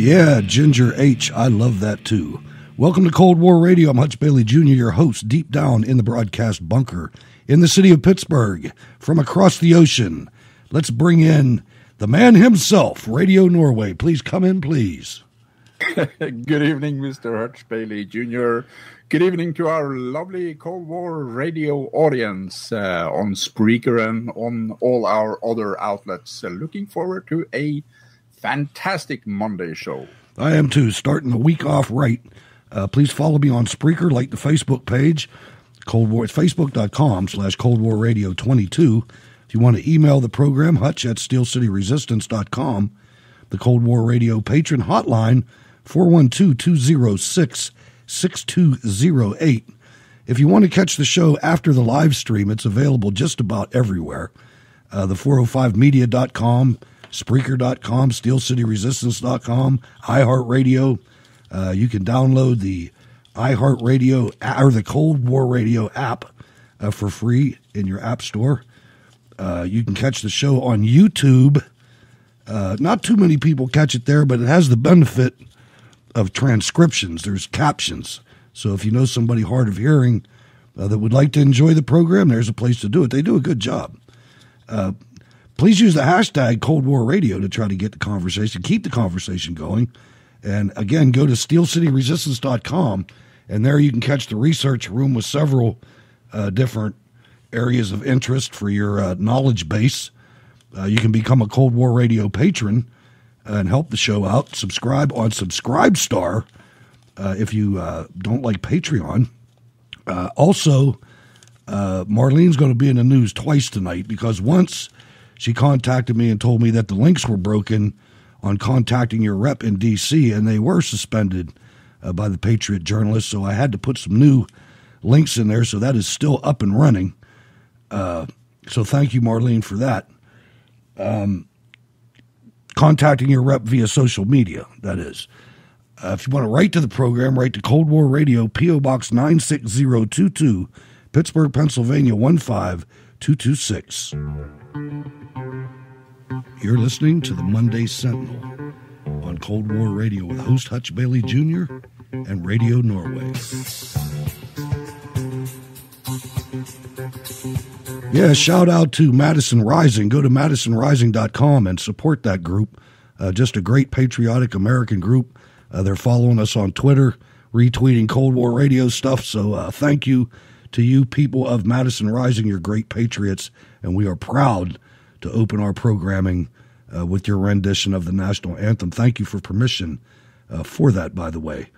Yeah, Ginger H. I love that too. Welcome to Cold War Radio. I'm Hutch Bailey Jr., your host, deep down in the broadcast bunker in the city of Pittsburgh from across the ocean. Let's bring in the man himself, Radio Norway. Please come in, please. Good evening, Mr. Hutch Bailey Jr. Good evening to our lovely Cold War Radio audience on Spreaker and on all our other outlets. Looking forward to a fantastic Monday show. I am too, starting the week off right. Please follow me on Spreaker, like the Facebook page, Cold War. It's facebook.com/Cold War Radio 22. If you want to email the program, Hutch at steelcityresistance.com. The Cold War Radio Patron hotline, 412-206-6208. If you want to catch the show after the live stream, it's available just about everywhere. The 405media.com, Spreaker.com, SteelCityResistance.com, iHeartRadio. You can download the iHeartRadio or the Cold War Radio app for free in your app store. You can catch the show on YouTube. Not too many people catch it there, but it has the benefit of transcriptions. There's captions. So if you know somebody hard of hearing that would like to enjoy the program, there's a place to do it. They do a good job. Please use the hashtag Cold War Radio to try to get the conversation, keep the conversation going. And again, go to SteelCityResistance.com, and there you can catch the research room with several different areas of interest for your knowledge base. You can become a Cold War Radio patron and help the show out. Subscribe on Subscribestar if you don't like Patreon. Also, Marlene's going to be in the news twice tonight because once she contacted me and told me that the links were broken on contacting your rep in D.C., and they were suspended by the Patriot journalists, so I had to put some new links in there, so that is still up and running. So thank you, Marlene, for that. Contacting your rep via social media, that is. If you want to write to the program, write to Cold War Radio, P.O. Box 96022, Pittsburgh, Pennsylvania, 15226. You're listening to the Monday Sentinel on Cold War Radio with host Hutch Bailey Jr. and Radio Norway. Yeah, shout out to Madison Rising. Go to madisonrising.com and support that group. Just a great patriotic American group. They're following us on Twitter, retweeting Cold War Radio stuff. So thank you to you people of Madison Rising. You're great patriots, and we are proud to open our programming with your rendition of the national anthem. Thank you for permission for that, by the way.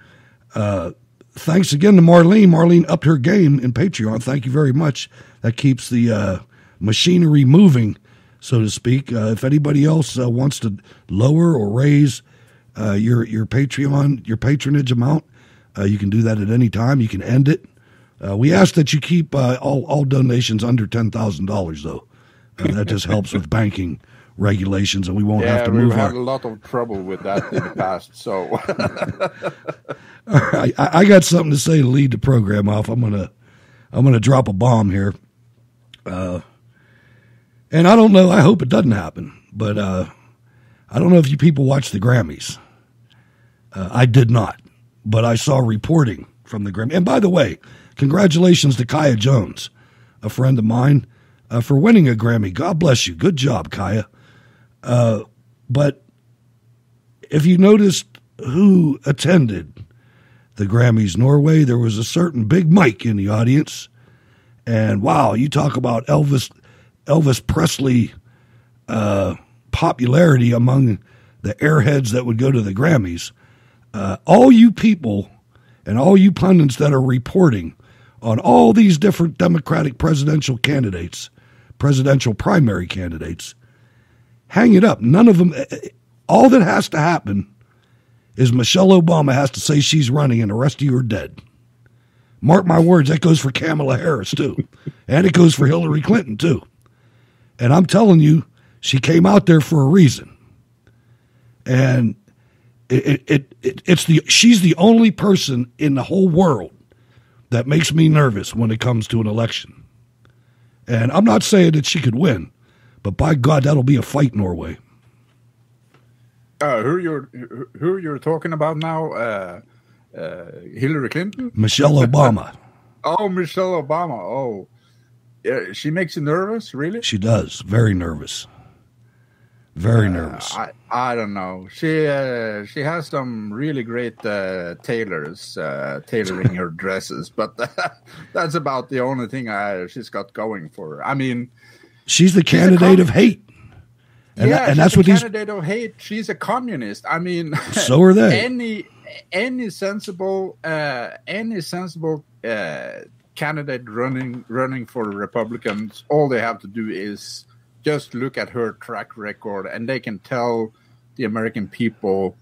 Thanks again to Marlene. Marlene upped her game in Patreon. Thank you very much. That keeps the machinery moving, so to speak. If anybody else wants to lower or raise your patronage amount, you can do that at any time. You can end it. We ask that you keep all donations under $10,000, though. That just helps with banking regulations, and we won't have to move. We've had a lot of trouble with that in the past. So, all right, I got something to say to lead the program off. I'm gonna drop a bomb here, and I don't know. I hope it doesn't happen, but I don't know if you people watch the Grammys. I did not, but I saw reporting from the Grammy. And by the way, congratulations to Kaya Jones, a friend of mine, for winning a Grammy. God bless you. Good job, Kaya. But if you noticed who attended the Grammys Norway, there was a certain Big Mike in the audience. And wow, you talk about Elvis Presley popularity among the airheads that would go to the Grammys. All you people and all you pundits that are reporting on all these different Democratic presidential candidates, presidential primary candidates, hang it up. None of them, all that has to happen is Michelle Obama has to say she's running and the rest of you are dead. Mark my words, that goes for Kamala Harris too. And it goes for Hillary Clinton too. And I'm telling you, she came out there for a reason. And she's the only person in the whole world that makes me nervous when it comes to an election. And I'm not saying that she could win, but by God, that'll be a fight, Norway. Who you're talking about now? Hillary Clinton? Michelle Obama. Oh, Michelle Obama. Oh, she makes you nervous, really? She does. Very nervous. Very nervous. I don't know. She has some really great tailors tailoring her dresses, but that's about the only thing she's got going for her. I mean, she's the candidate of hate. And that's what these candidate of hate. She's a communist. I mean, so are they. Any sensible candidate running for the Republicans, all they have to do is just look at her track record, and they can tell the American people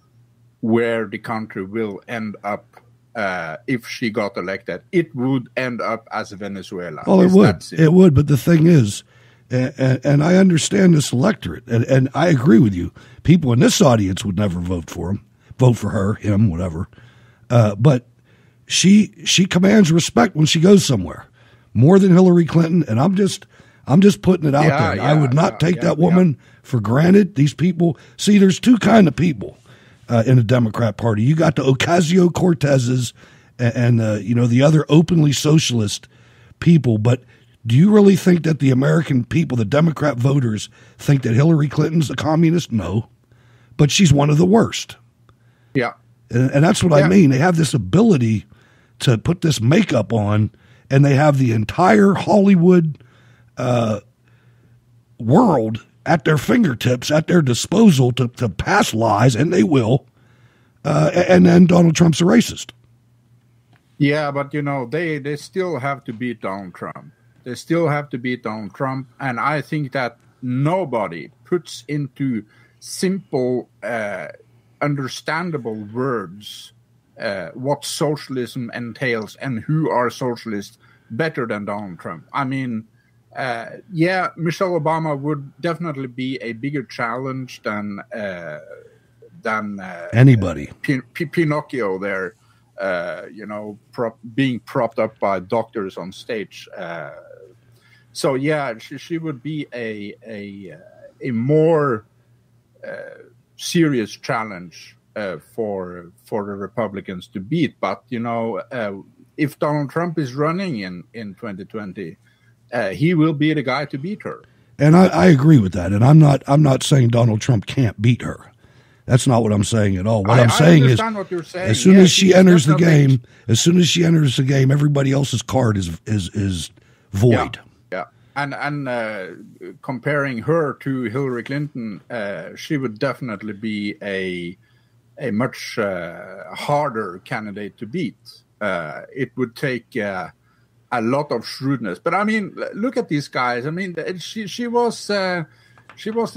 where the country will end up if she got elected. It would end up as Venezuela. Oh, it would. It would. But the thing is, and I understand this electorate, and I agree with you. People in this audience would never vote for her, him, whatever. But she commands respect when she goes somewhere, more than Hillary Clinton. And I'm just putting it out there. I would not take that woman for granted. These people, see, there's two kind of people in the Democrat Party. You got the Ocasio-Cortezes and the other openly socialist people. But do you really think that the American people, the Democrat voters, think that Hillary Clinton's a communist? No, but she's one of the worst. Yeah. And that's what I mean. They have this ability to put this makeup on, and they have the entire Hollywood world at their fingertips, at their disposal to pass lies, and they will. And then Donald Trump's a racist. Yeah, but, they still have to beat Donald Trump. They still have to beat Donald Trump, and I think that nobody puts into simple understandable words what socialism entails and who are socialists better than Donald Trump. I mean, Michelle Obama would definitely be a bigger challenge than anybody. Pinocchio there, being propped up by doctors on stage. So she would be a more serious challenge for the Republicans to beat. But if Donald Trump is running in 2020, he will be the guy to beat her. And I agree with that. And I'm not saying Donald Trump can't beat her. That's not what I'm saying at all. What I'm saying is, what you're saying. As soon as she enters the game, everybody else's card is void. Yeah. And comparing her to Hillary Clinton, she would definitely be a much harder candidate to beat. It would take a lot of shrewdness. But I mean, look at these guys. I mean, she was the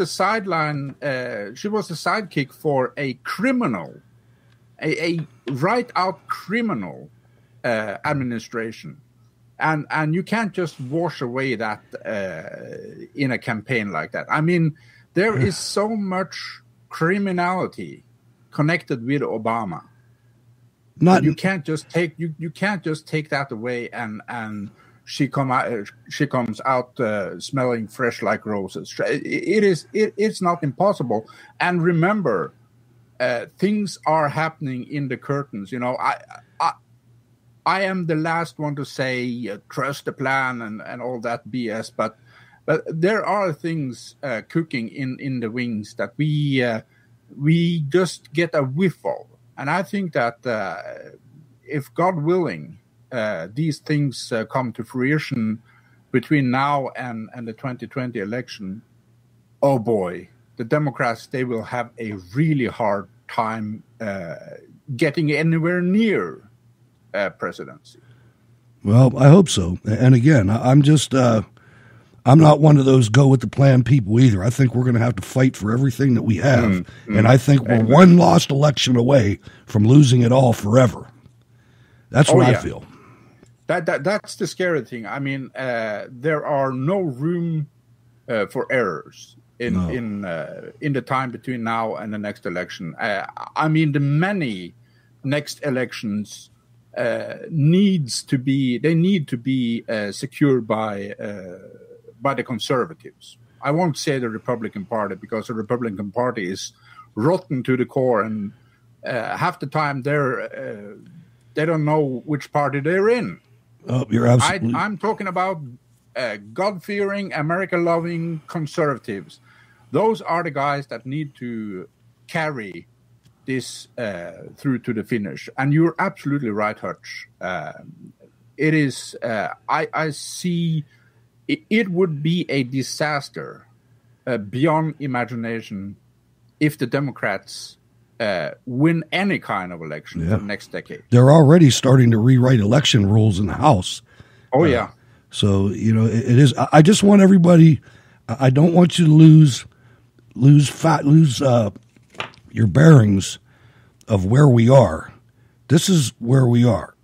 sideline. She was the sidekick for a criminal, a right out criminal administration. And you can't just wash away that in a campaign like that. I mean, there is so much criminality connected with Obama. You can't just take that away and she comes out smelling fresh like roses. It's not impossible. And remember, things are happening in the curtains. I am the last one to say trust the plan and all that BS, but there are things cooking in the wings that we just get a whiff of. And I think that if God willing, these things come to fruition between now and the 2020 election, oh boy, the Democrats, they will have a really hard time getting anywhere near presidency. Well, I hope so. And again, I'm just I'm not one of those go with the plan people either. I think we're going to have to fight for everything that we have. And I think we're one lost election away from losing it all forever. That's what I feel. That's the scary thing. I mean, there are no room for errors in the time between now and the next election. I mean, the many next elections need to be secured by the conservatives. I won't say the Republican Party, because the Republican Party is rotten to the core, and half the time they don't know which party they're in. Oh, you're absolutely. I'm talking about God-fearing, America-loving conservatives. Those are the guys that need to carry this through to the finish. And you're absolutely right, Hutch. It is. I see. It would be a disaster beyond imagination if the Democrats win any kind of election for the next decade. They're already starting to rewrite election rules in the House. Oh, yeah. So, it is. I just want everybody. I don't want you to lose your bearings of where we are. This is where we are.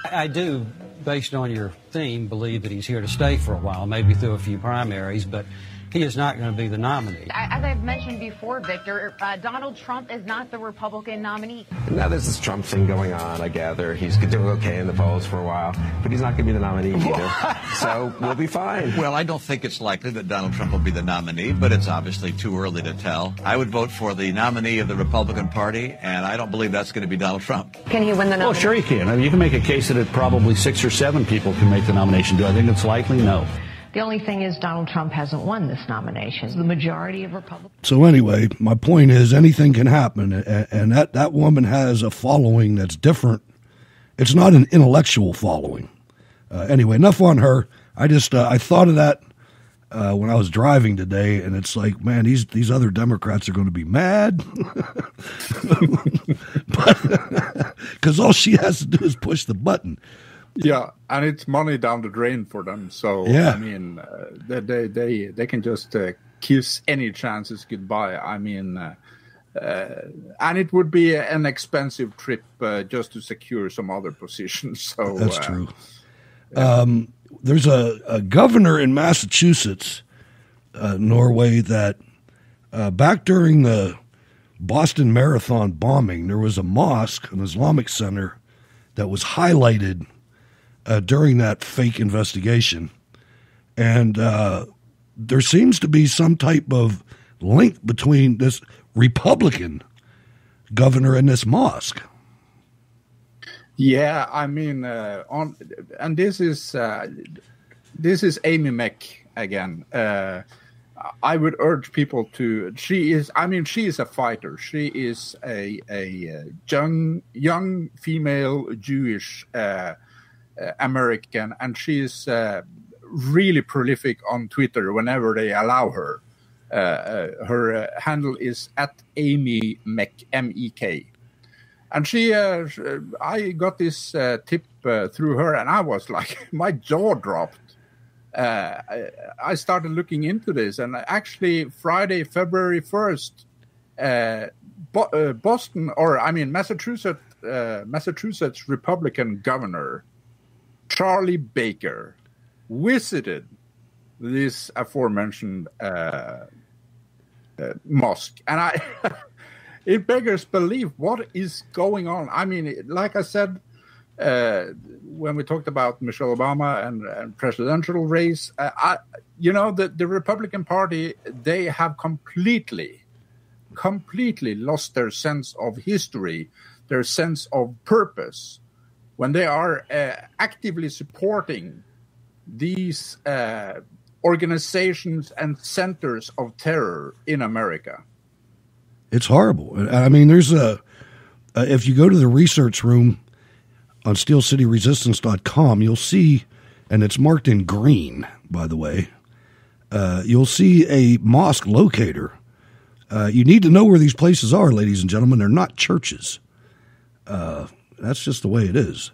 I do, based on your theme, believe that he's here to stay for a while, maybe through a few primaries, but he is not going to be the nominee. As I've mentioned before, Victor, Donald Trump is not the Republican nominee. Now there's this Trump thing going on, I gather. He's doing okay in the polls for a while, but he's not going to be the nominee either. So we'll be fine. Well, I don't think it's likely that Donald Trump will be the nominee, but it's obviously too early to tell. I would vote for the nominee of the Republican Party, and I don't believe that's going to be Donald Trump. Can he win the nomination? Well, sure he can. I mean, you can make a case that probably 6 or 7 people can make the nomination. Do I think it's likely? No. The only thing is Donald Trump hasn't won this nomination. The majority of Republicans. So anyway, my point is anything can happen, and that woman has a following that's different. It's not an intellectual following. Anyway, enough on her. I just I thought of that when I was driving today, and it's like, man, these other Democrats are going to be mad, because all she has to do is push the button. Yeah, and it's money down the drain for them. So yeah. I mean, they can just kiss any chances goodbye. I mean, and it would be an expensive trip just to secure some other positions. So that's true. There's a governor in Massachusetts, Norway, that back during the Boston Marathon bombing, there was a mosque, an Islamic center, that was highlighted during that fake investigation. And there seems to be some type of link between this Republican governor and this mosque. Yeah, I mean, and this is Amy Meck again. I would urge people to. She is a fighter. She is a young female Jewish American, and she is really prolific on Twitter whenever they allow her. Her handle is @Amy Meck, MEK. And I got this tip through her, and I was like, my jaw dropped. I started looking into this, and actually Friday, February 1st, Massachusetts Republican Governor Charlie Baker visited this aforementioned mosque, and it beggars belief. What is going on? I mean, like I said, when we talked about Michelle Obama and presidential race, the Republican Party, they have completely lost their sense of history, their sense of purpose, when they are actively supporting these organizations and centers of terror in America. It's horrible. I mean, there's if you go to the research room on SteelCityResistance.com, you'll see, and it's marked in green, by the way, you'll see a mosque locator. You need to know where these places are, ladies and gentlemen. They're not churches. That's just the way it is.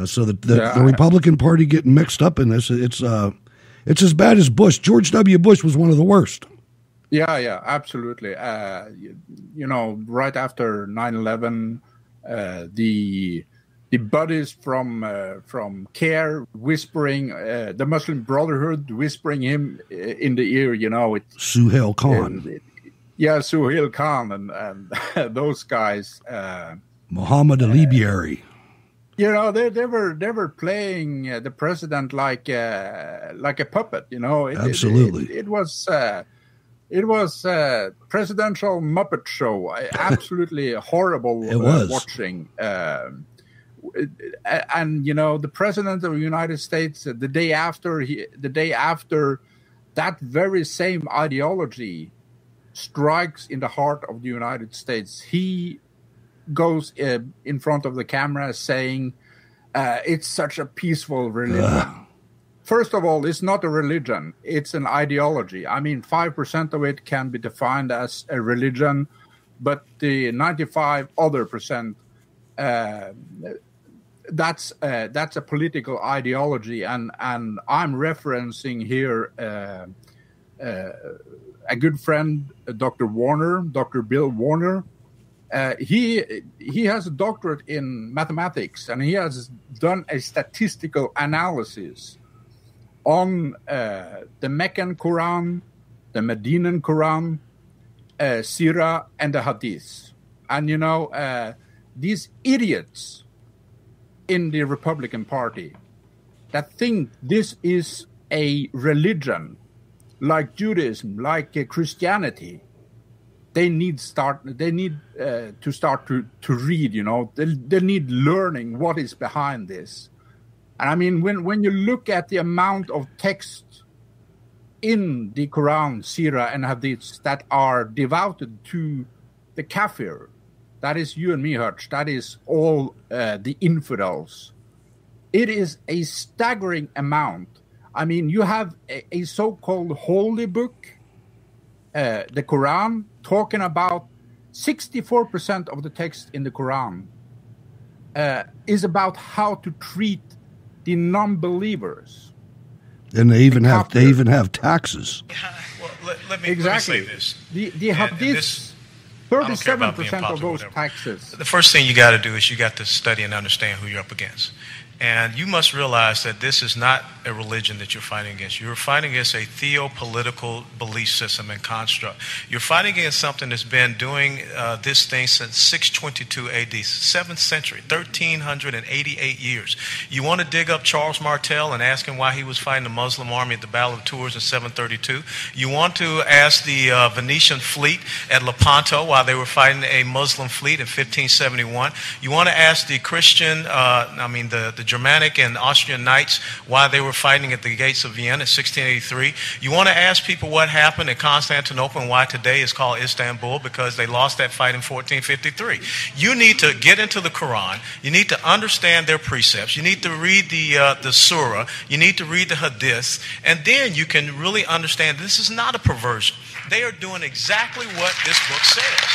So the Republican Party getting mixed up in this, it's as bad as Bush. George W. Bush was one of the worst. Yeah, absolutely. Right after 9/11, the buddies from CARE whispering, the Muslim Brotherhood whispering him in the ear, Suhail Khan. Suhail Khan and those guys. Muhammad Alibiari. They were playing the president like a puppet. Absolutely. It was It was a presidential Muppet show. Absolutely horrible watching. And you know, the president of the United States, the day after that very same ideology strikes in the heart of the United States, he goes in front of the camera saying, it's such a peaceful religion. First of all, it's not a religion. It's an ideology. I mean, 5% of it can be defined as a religion, but the 95 other percent, that's a political ideology. And I'm referencing here a good friend, Dr. Bill Warner. He has a doctorate in mathematics, and he has done a statistical analysis on the Meccan Quran, the Medinan Quran, Sirah, and the Hadith. And, you know, these idiots in the Republican Party that think this is a religion like Judaism, like Christianity, they need to start to read, you know. They need learning what is behind this. And I mean, when you look at the amount of text in the Quran, Sirah, and Hadiths that are devoted to the kafir, that is you and me, Hutch, that is all the infidels. It is a staggering amount. I mean, you have a so-called holy book, the Quran, talking about 64% of the text in the Quran is about how to treat the non-believers. And they even have taxes. Well, let me say this. The Hadiths, 37% of those taxes. The first thing you got to do is you got to study and understand who you're up against. And you must realize that this is not a religion that you're fighting against. You're fighting against a theopolitical belief system and construct. You're fighting against something that's been doing this thing since 622 AD, 7th century, 1388 years. You want to dig up Charles Martel and ask him why he was fighting the Muslim army at the Battle of Tours in 732. You want to ask the Venetian fleet at Lepanto why they were fighting a Muslim fleet in 1571. You want to ask the Christian, the Germanic and Austrian knights why they were fighting at the gates of Vienna in 1683. You want to ask people what happened in Constantinople and why today is called Istanbul, because they lost that fight in 1453. You need to get into the Quran. You need to understand their precepts. You need to read the Surah. You need to read the Hadiths. And then you can really understand this is not a perversion. They are doing exactly what this book says.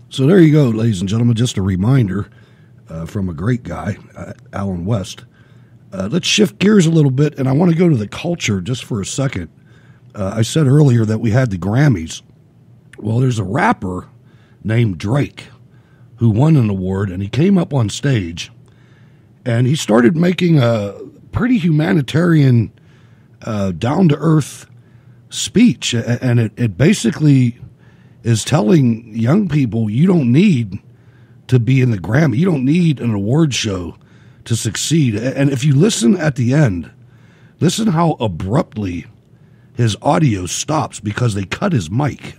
So there you go, ladies and gentlemen. Just a reminder from a great guy, Alan West. Let's shift gears a little bit, and I want to go to the culture just for a second. I said earlier that we had the Grammys. Well, there's a rapper named Drake who won an award, and he came up on stage, and he started making a pretty humanitarian, down-to-earth speech, and it basically is telling young people you don't need to be in the Grammy. You don't need an award show to succeed. And if you listen at the end, listen how abruptly his audio stops because they cut his mic.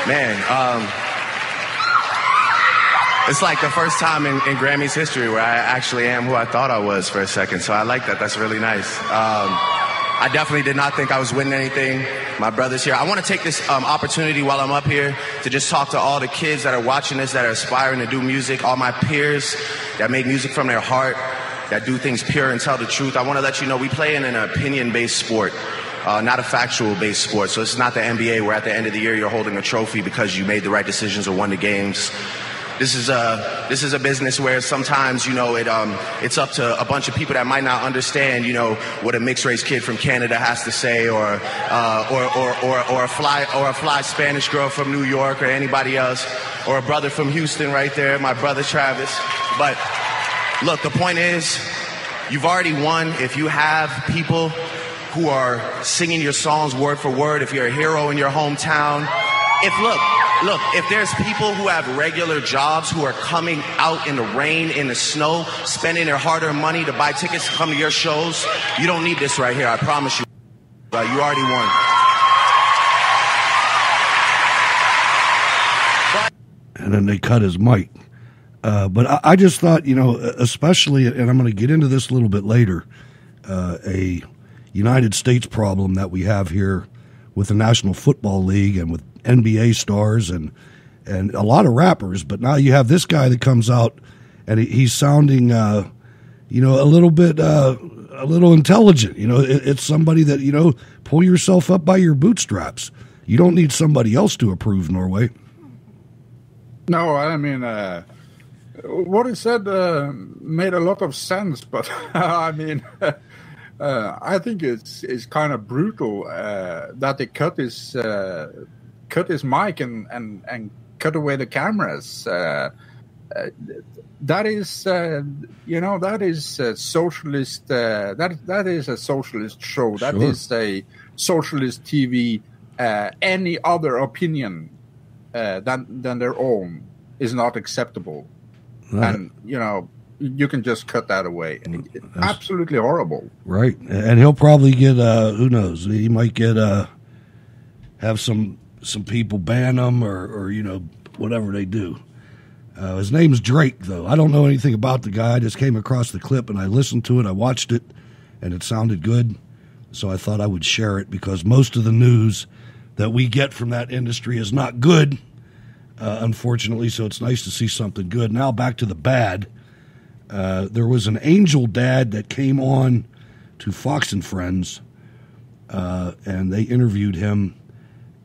Man, it's like the first time in Grammy's history where I actually am who I thought I was for a second. So I like that. That's really nice. I definitely did not think I was winning anything. My brother's here. I want to take this opportunity while I'm up here to just talk to all the kids that are watching this, that are aspiring to do music, all my peers that make music from their heart, that do things pure and tell the truth. I want to let you know we play in an opinion-based sport. Not a factual-based sport. So it's not the NBA where at the end of the year you're holding a trophy because you made the right decisions or won the games. This is a business where sometimes, you know, it's up to a bunch of people that might not understand, you know, what a mixed race kid from Canada has to say, or a fly Spanish girl from New York, or anybody else, or a brother from Houston right there, my brother Travis. But look, the point is, you've already won if you have people who are singing your songs word for word. If you're a hero in your hometown, Look, if there's people who have regular jobs who are coming out in the rain, in the snow, spending their hard-earned money to buy tickets to come to your shows, you don't need this right here. I promise you. You already won. And then they cut his mic. But I just thought, especially, and I'm going to get into this a little bit later, a United States problem that we have here with the National Football League and with NBA stars and a lot of rappers. But now you have this guy that comes out and he's sounding, a little intelligent. It's somebody that, pull yourself up by your bootstraps. You don't need somebody else to approve, Norway. No, I mean, what he said made a lot of sense, but I mean, I think it's kind of brutal that they cut his mic and cut away the cameras. That is, that is a socialist. That is a socialist show. That is a socialist TV. Any other opinion than their own is not acceptable, and you can just cut that away. Absolutely horrible. Right, and he'll probably get who knows? He might get have some people ban him or whatever they do. His name's Drake, though. I don't know anything about the guy. I just came across the clip and I listened to it. I watched it, and it sounded good, so I thought I would share it because most of the news that we get from that industry is not good, unfortunately, so it's nice to see something good. Now back to the bad. There was an angel dad that came on to Fox and Friends, and they interviewed him,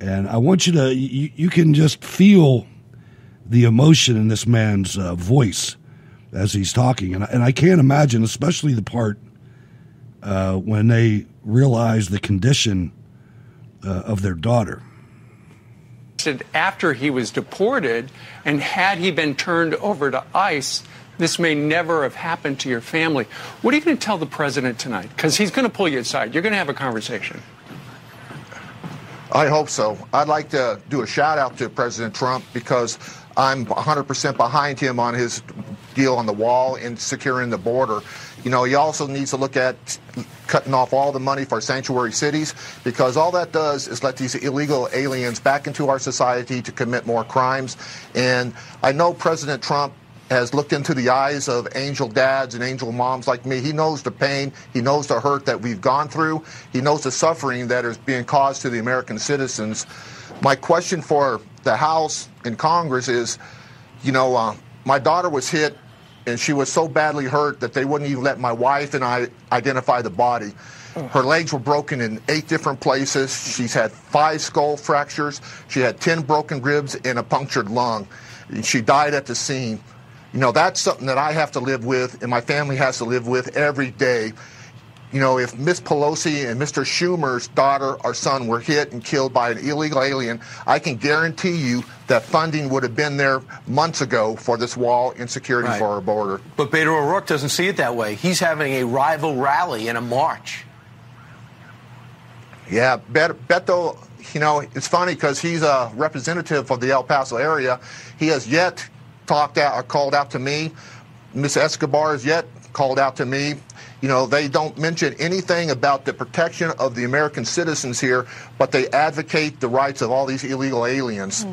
and I want you to, you can just feel the emotion in this man's voice as he's talking, and I can't imagine, especially the part when they realize the condition of their daughter. After he was deported, and had he been turned over to ICE, this may never have happened to your family. What are you going to tell the president tonight? Because he's going to pull you aside. You're going to have a conversation. I hope so. I'd like to do a shout out to President Trump because I'm 100% behind him on his deal on the wall and securing the border. He also needs to look at cutting off all the money for sanctuary cities because all that does is let these illegal aliens back into our society to commit more crimes. And I know President Trump has looked into the eyes of angel dads and angel moms like me. He knows the pain. He knows the hurt that we've gone through. He knows the suffering that is being caused to the American citizens. My question for the House and Congress is, my daughter was hit and she was so badly hurt that they wouldn't even let my wife and I identify the body. Her legs were broken in 8 different places. She's had 5 skull fractures. She had 10 broken ribs and a punctured lung. And she died at the scene. That's something that I have to live with and my family has to live with every day. If Miss Pelosi and Mr. Schumer's daughter or son were hit and killed by an illegal alien, I can guarantee you that funding would have been there months ago for this wall and security for our border. But Beto O'Rourke doesn't see it that way. He's having a rival rally and a march. Yeah, Beto, it's funny because he's a representative of the El Paso area. He has yet called out to me. Miss Escobar has yet called out to me. They don't mention anything about the protection of the American citizens here, but they advocate the rights of all these illegal aliens.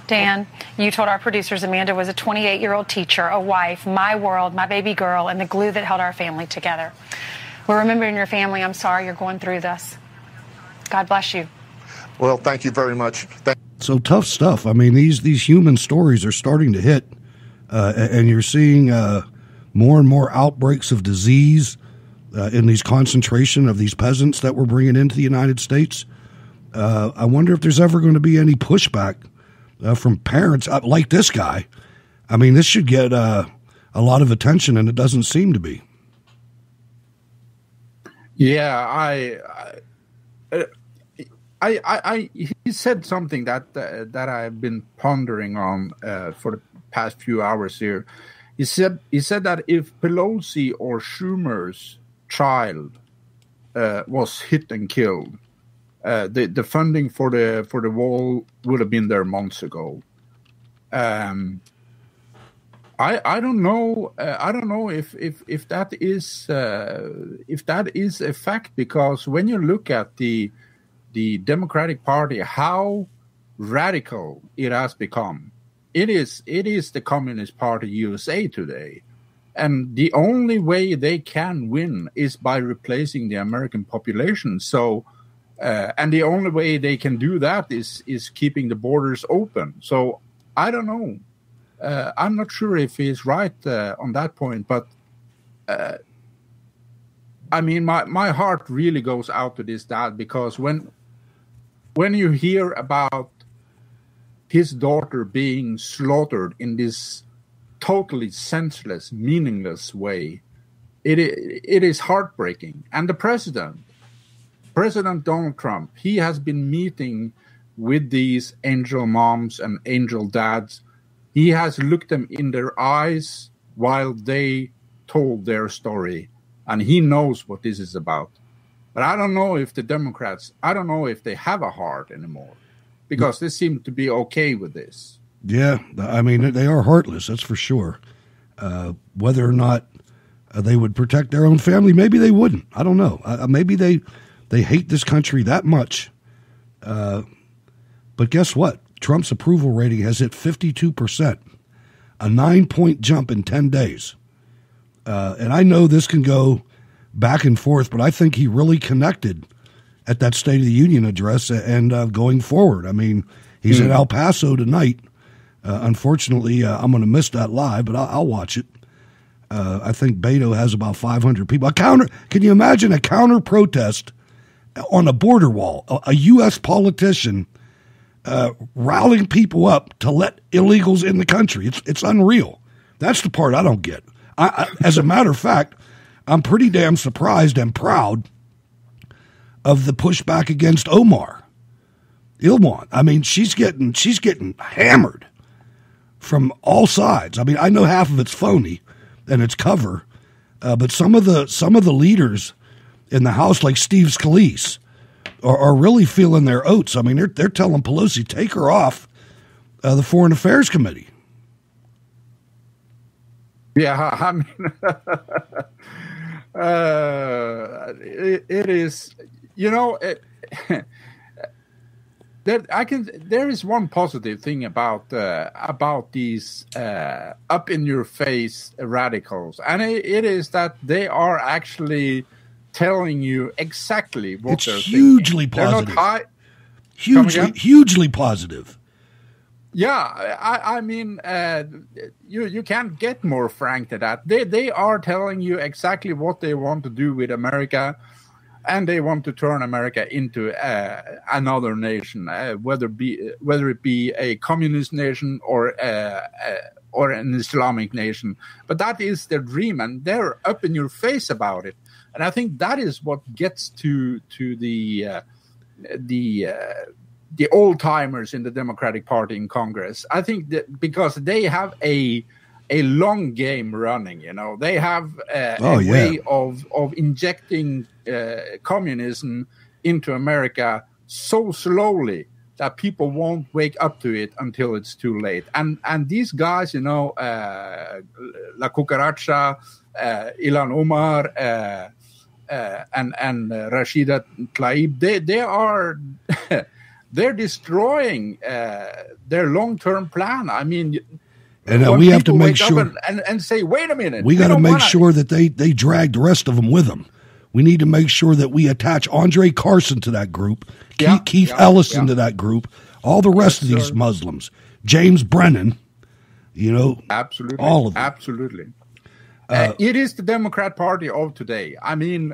Dan, you told our producers Amanda was a 28-year-old teacher, a wife, my world, my baby girl, and the glue that held our family together. We're remembering your family. I'm sorry you're going through this. God bless you. Well, thank you very much. So tough stuff. I mean, these human stories are starting to hit, and you're seeing more and more outbreaks of disease in these concentration of these peasants that we're bringing into the United States. I wonder if there's ever going to be any pushback from parents like this guy. I mean, this should get a lot of attention, and it doesn't seem to be. Yeah, he said something that I've been pondering on for the past few hours here. He said that if Pelosi or Schumer's child was hit and killed, the funding for the wall would have been there months ago. I don't know. I don't know if that is a fact, because when you look at the Democratic Party, how radical it has become. It is the Communist Party USA today. And the only way they can win is by replacing the American population. So, and the only way they can do that is keeping the borders open. So I don't know. I'm not sure if he's right on that point, but I mean, my heart really goes out to this dad, because when you hear about his daughter being slaughtered in this totally senseless, meaningless way, it is heartbreaking. And the President Donald Trump, he has been meeting with these angel moms and angel dads. He has looked them in their eyes while they told their story, and he knows what this is about. But I don't know if the Democrats, I don't know if they have a heart anymore, because they seem to be okay with this. Yeah, I mean, they are heartless, that's for sure. Whether or not they would protect their own family, maybe they wouldn't. I don't know. Maybe they hate this country that much. But guess what? Trump's approval rating has hit 52%, a 9-point jump in 10 days. And I know this can go back and forth, but I think he really connected at that State of the Union address and going forward. I mean, he's in El Paso tonight. Unfortunately, I'm going to miss that live, but I'll watch it. I think Beto has about 500 people. Can you imagine a counter protest on a border wall? A U.S. politician rallying people up to let illegals in the country. It's unreal. That's the part I don't get. As a matter of fact, I'm pretty damn surprised and proud of the pushback against Omar Ilwan. I mean, she's getting hammered from all sides. I mean, I know half of it's phony and it's cover, but some of the leaders in the House, like Steve Scalise, are really feeling their oats. I mean, they're telling Pelosi, take her off the Foreign Affairs Committee. Yeah, I mean, it is, you know, there is one positive thing about these up in your face radicals, and it is that they are actually telling you exactly what they're hugely thinking. Positive. Hugely positive. Yeah, I mean, you can't get more frank than that. They are telling you exactly what they want to do with America, and they want to turn America into another nation, whether it be a communist nation or an Islamic nation. But that is their dream, and they're up in your face about it. And I think that is what gets to the old timers in the Democratic Party in Congress. I think that because they have a long game running, you know, they have way of injecting communism into America so slowly that people won't wake up to it until it's too late. And these guys, you know, La Cucaracha, Ilhan Omar, and Rashida Tlaib, they are they're destroying their long-term plan. I mean, and we have to make sure and say, wait a minute, we got to make sure that they drag the rest of them with them. We need to make sure that we attach Andre Carson to that group, Keith Ellison to that group, all the rest of these Muslims, James Brennan, you know, absolutely, all of them. Absolutely. It is the Democrat Party of today. I mean,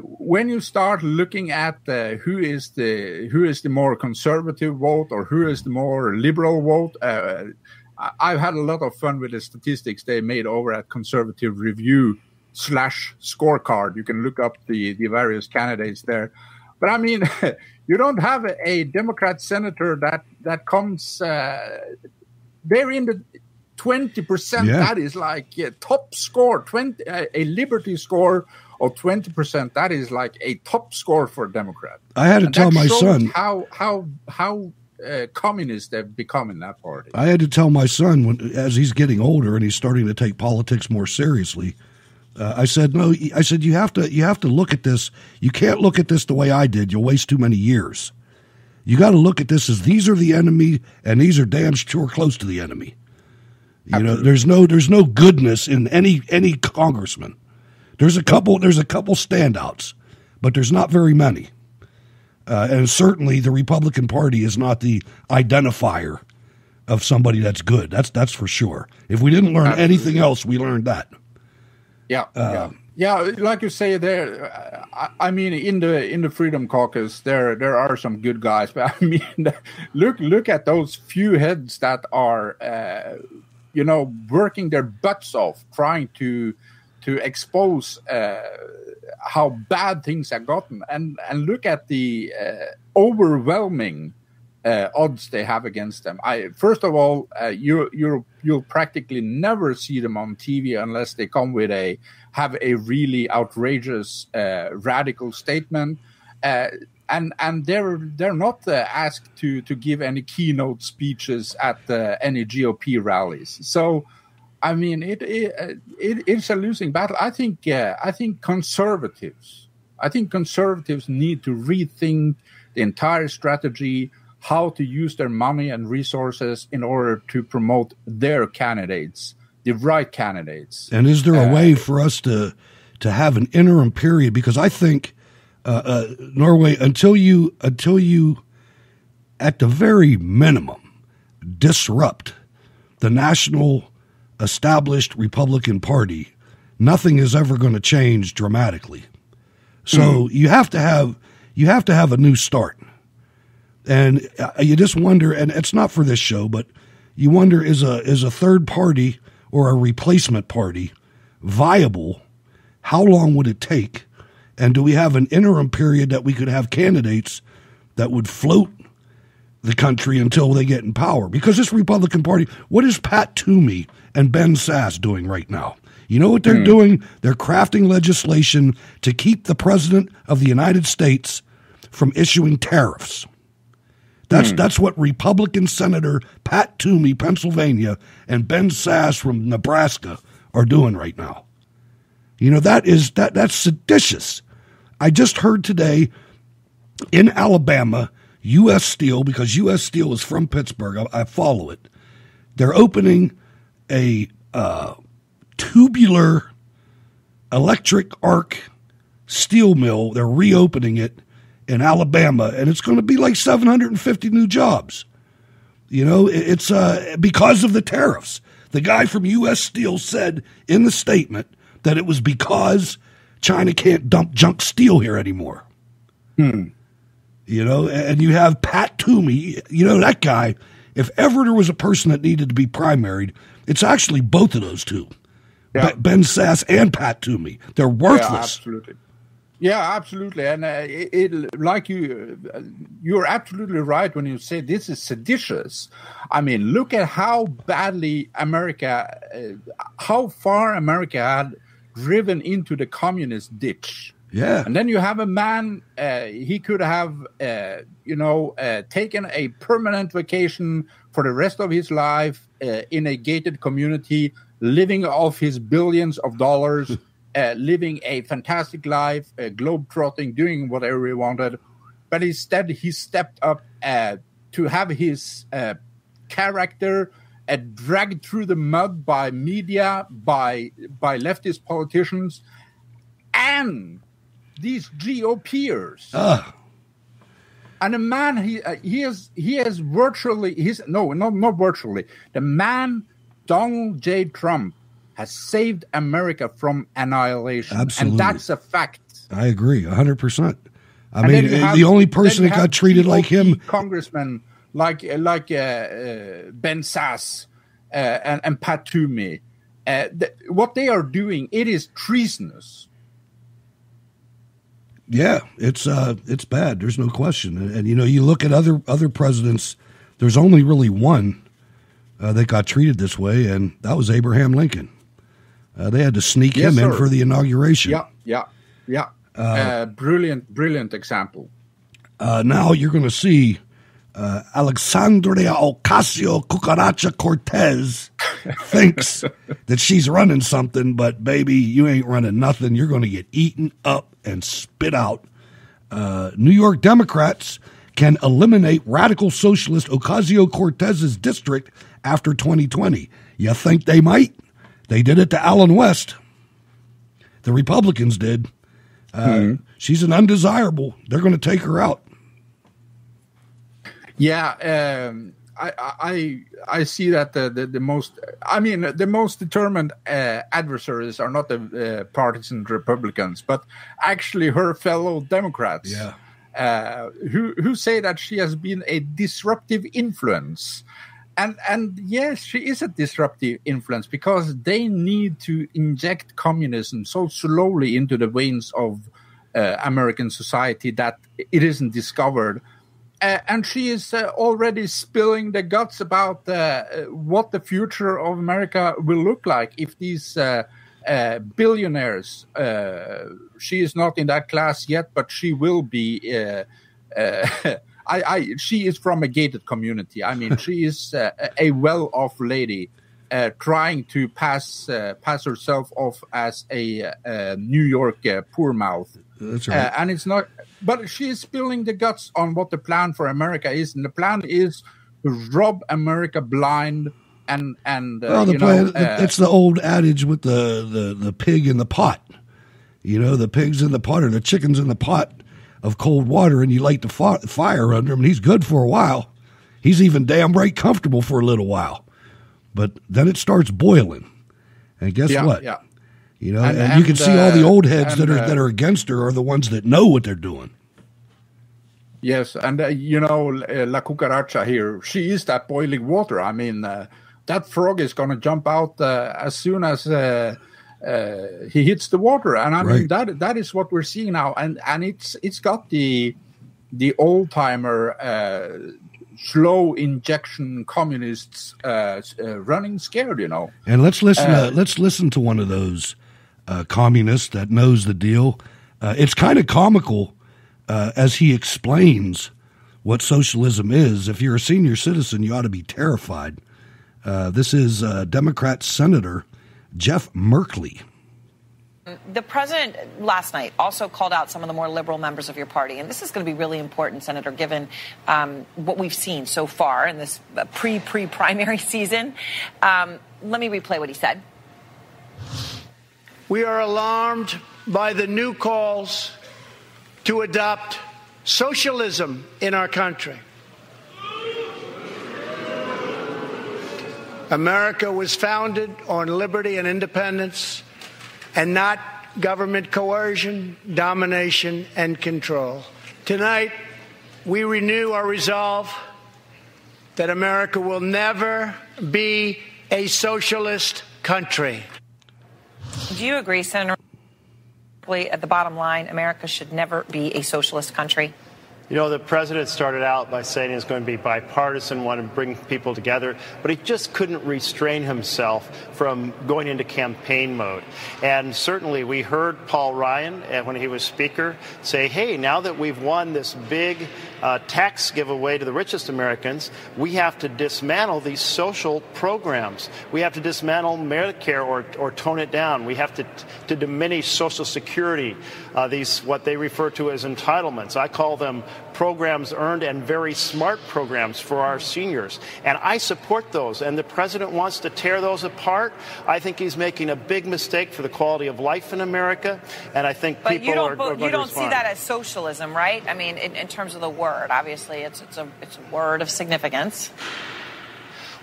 when you start looking at who is the more conservative vote or who is the more liberal vote, I've had a lot of fun with the statistics they made over at Conservative Review /scorecard. You can look up the various candidates there. But I mean, you don't have a Democrat senator that comes. They're in 20%, Yeah. that is like top score, a Liberty score of 20%. That is like a top score for a Democrat. I had to And tell that my shows son how communist they've become in that party. I had to tell my son as he's getting older and he's starting to take politics more seriously. I said, no. I said you have to look at this. You can't look at this the way I did. You'll waste too many years. You got to look at this as these are the enemy, and these are damn sure close to the enemy. You know, there's no goodness in any congressman. There's a couple standouts, but there's not very many. And certainly the Republican Party is not the identifier of somebody that's good. That's for sure. If we didn't learn anything else, we learned that. Yeah, like you say there. I mean, in the Freedom Caucus, there are some good guys, but I mean, look at those few heads that are, working their butts off trying to expose how bad things have gotten, and look at the overwhelming odds they have against them. First of all, you'll practically never see them on TV unless they come have a really outrageous radical statement, and they're not asked to give any keynote speeches at any GOP rallies. So, I mean, it's a losing battle. I think conservatives need to rethink the entire strategy, how to use their money and resources in order to promote their candidates, the right candidates. And is there a way for us to have an interim period? Because I think Norway, until you at the very minimum disrupt the national established Republican Party, nothing is ever going to change dramatically. So you have to have a new start. And you just wonder, and it's not for this show, but you wonder, is a third party or a replacement party viable? How long would it take? And do we have an interim period that we could have candidates that would float the country until they get in power? Because this Republican Party, what is Pat Toomey and Ben Sasse doing right now? You know what they're doing? They're crafting legislation to keep the President of the United States from issuing tariffs. That's what Republican Senator Pat Toomey, Pennsylvania, and Ben Sasse from Nebraska are doing right now. You know, that's seditious. I just heard today in Alabama, U.S. Steel, because U.S. Steel is from Pittsburgh, I follow it. They're opening a tubular electric arc steel mill. They're reopening it in Alabama, and it's going to be like 750 new jobs. You know, it's because of the tariffs. The guy from U.S. Steel said in the statement that it was because China can't dump junk steel here anymore. You know, and you have Pat Toomey, you know, that guy, if ever there was a person that needed to be primaried, it's actually both of those two. Yeah. Ben Sasse and Pat Toomey. They're worthless. Yeah, absolutely. And you're absolutely right when you say this is seditious. I mean, look at how badly how far America had driven into the communist ditch. Yeah. And then you have a man, he could have, taken a permanent vacation for the rest of his life in a gated community, living off his billions of dollars, living a fantastic life, globe-trotting, doing whatever he wanted. But instead, he stepped up to have his character dragged through the mud by media, by leftist politicians, and these GOPers. And a man, he has virtually, not virtually, the man, Donald J. Trump, has saved America from annihilation. Absolutely. And that's a fact. I agree, 100%. I mean, the only person that got treated like him... Congressmen like Ben Sasse and Pat Toomey, what they are doing, it is treasonous. Yeah, it's bad. There's no question. And you know, you look at other presidents. There's only really one that got treated this way, and that was Abraham Lincoln. They had to sneak him in for the inauguration. Yeah. Brilliant example. Now you're going to see Alexandria Ocasio-Cortez thinks that she's running something, but baby, you ain't running nothing. You're going to get eaten up and spit out. New York Democrats can eliminate radical socialist Ocasio-Cortez's district after 2020. You think they might? They did it to Allen West. The Republicans did. She's an undesirable. They're going to take her out. Yeah, I see that the most determined adversaries are not the partisan Republicans, but actually her fellow Democrats. Yeah. Who say that she has been a disruptive influence. And yes, she is a disruptive influence because they need to inject communism so slowly into the veins of American society that it isn't discovered. And she is already spilling the guts about what the future of America will look like if these billionaires, she is not in that class yet, but she will be. She is from a gated community. I mean, she is a well-off lady trying to pass herself off as a New York poor mouth. That's right. And it's not. But she is spilling the guts on what the plan for America is, and the plan is to rob America blind. And the plan, it's the old adage with the pig in the pot. You know, the pigs in the pot or the chickens in the pot of cold water, and you light the fire under him, and he's good for a while. He's even damn right comfortable for a little while. But then it starts boiling. And guess what? Yeah. You know, and you can see all the old heads that are against her are the ones that know what they're doing. Yes, and La Cucaracha here, she is that boiling water. I mean, that frog is going to jump out as soon as he hits the water, and I mean that is what we're seeing now, and it's got the old timer slow injection communists running scared, you know. And let's listen to one of those communists that knows the deal. It's kind of comical as he explains what socialism is. If you're a senior citizen, you ought to be terrified. This is Democrat Senator Jeff Merkley. The president last night also called out some of the more liberal members of your party. And this is going to be really important, Senator, given what we've seen so far in this pre-primary season. Let me replay what he said. We are alarmed by the new calls to adopt socialism in our country. America was founded on liberty and independence, and not government coercion, domination, and control. Tonight, we renew our resolve that America will never be a socialist country. Do you agree, Senator? At the bottom line, America should never be a socialist country. You know, the president started out by saying he was going to be bipartisan, want to bring people together, but he just couldn't restrain himself from going into campaign mode. And certainly we heard Paul Ryan, when he was speaker, say, hey, now that we've won this big tax giveaway to the richest Americans, we have to dismantle these social programs. We have to dismantle Medicare or tone it down. We have to diminish Social Security, these what they refer to as entitlements. I call them programs earned and very smart programs for our seniors. And I support those. And the president wants to tear those apart. I think he's making a big mistake for the quality of life in America. And I think people are going to respond. You don't see that as socialism, right? I mean, in terms of the word, obviously, it's a word of significance.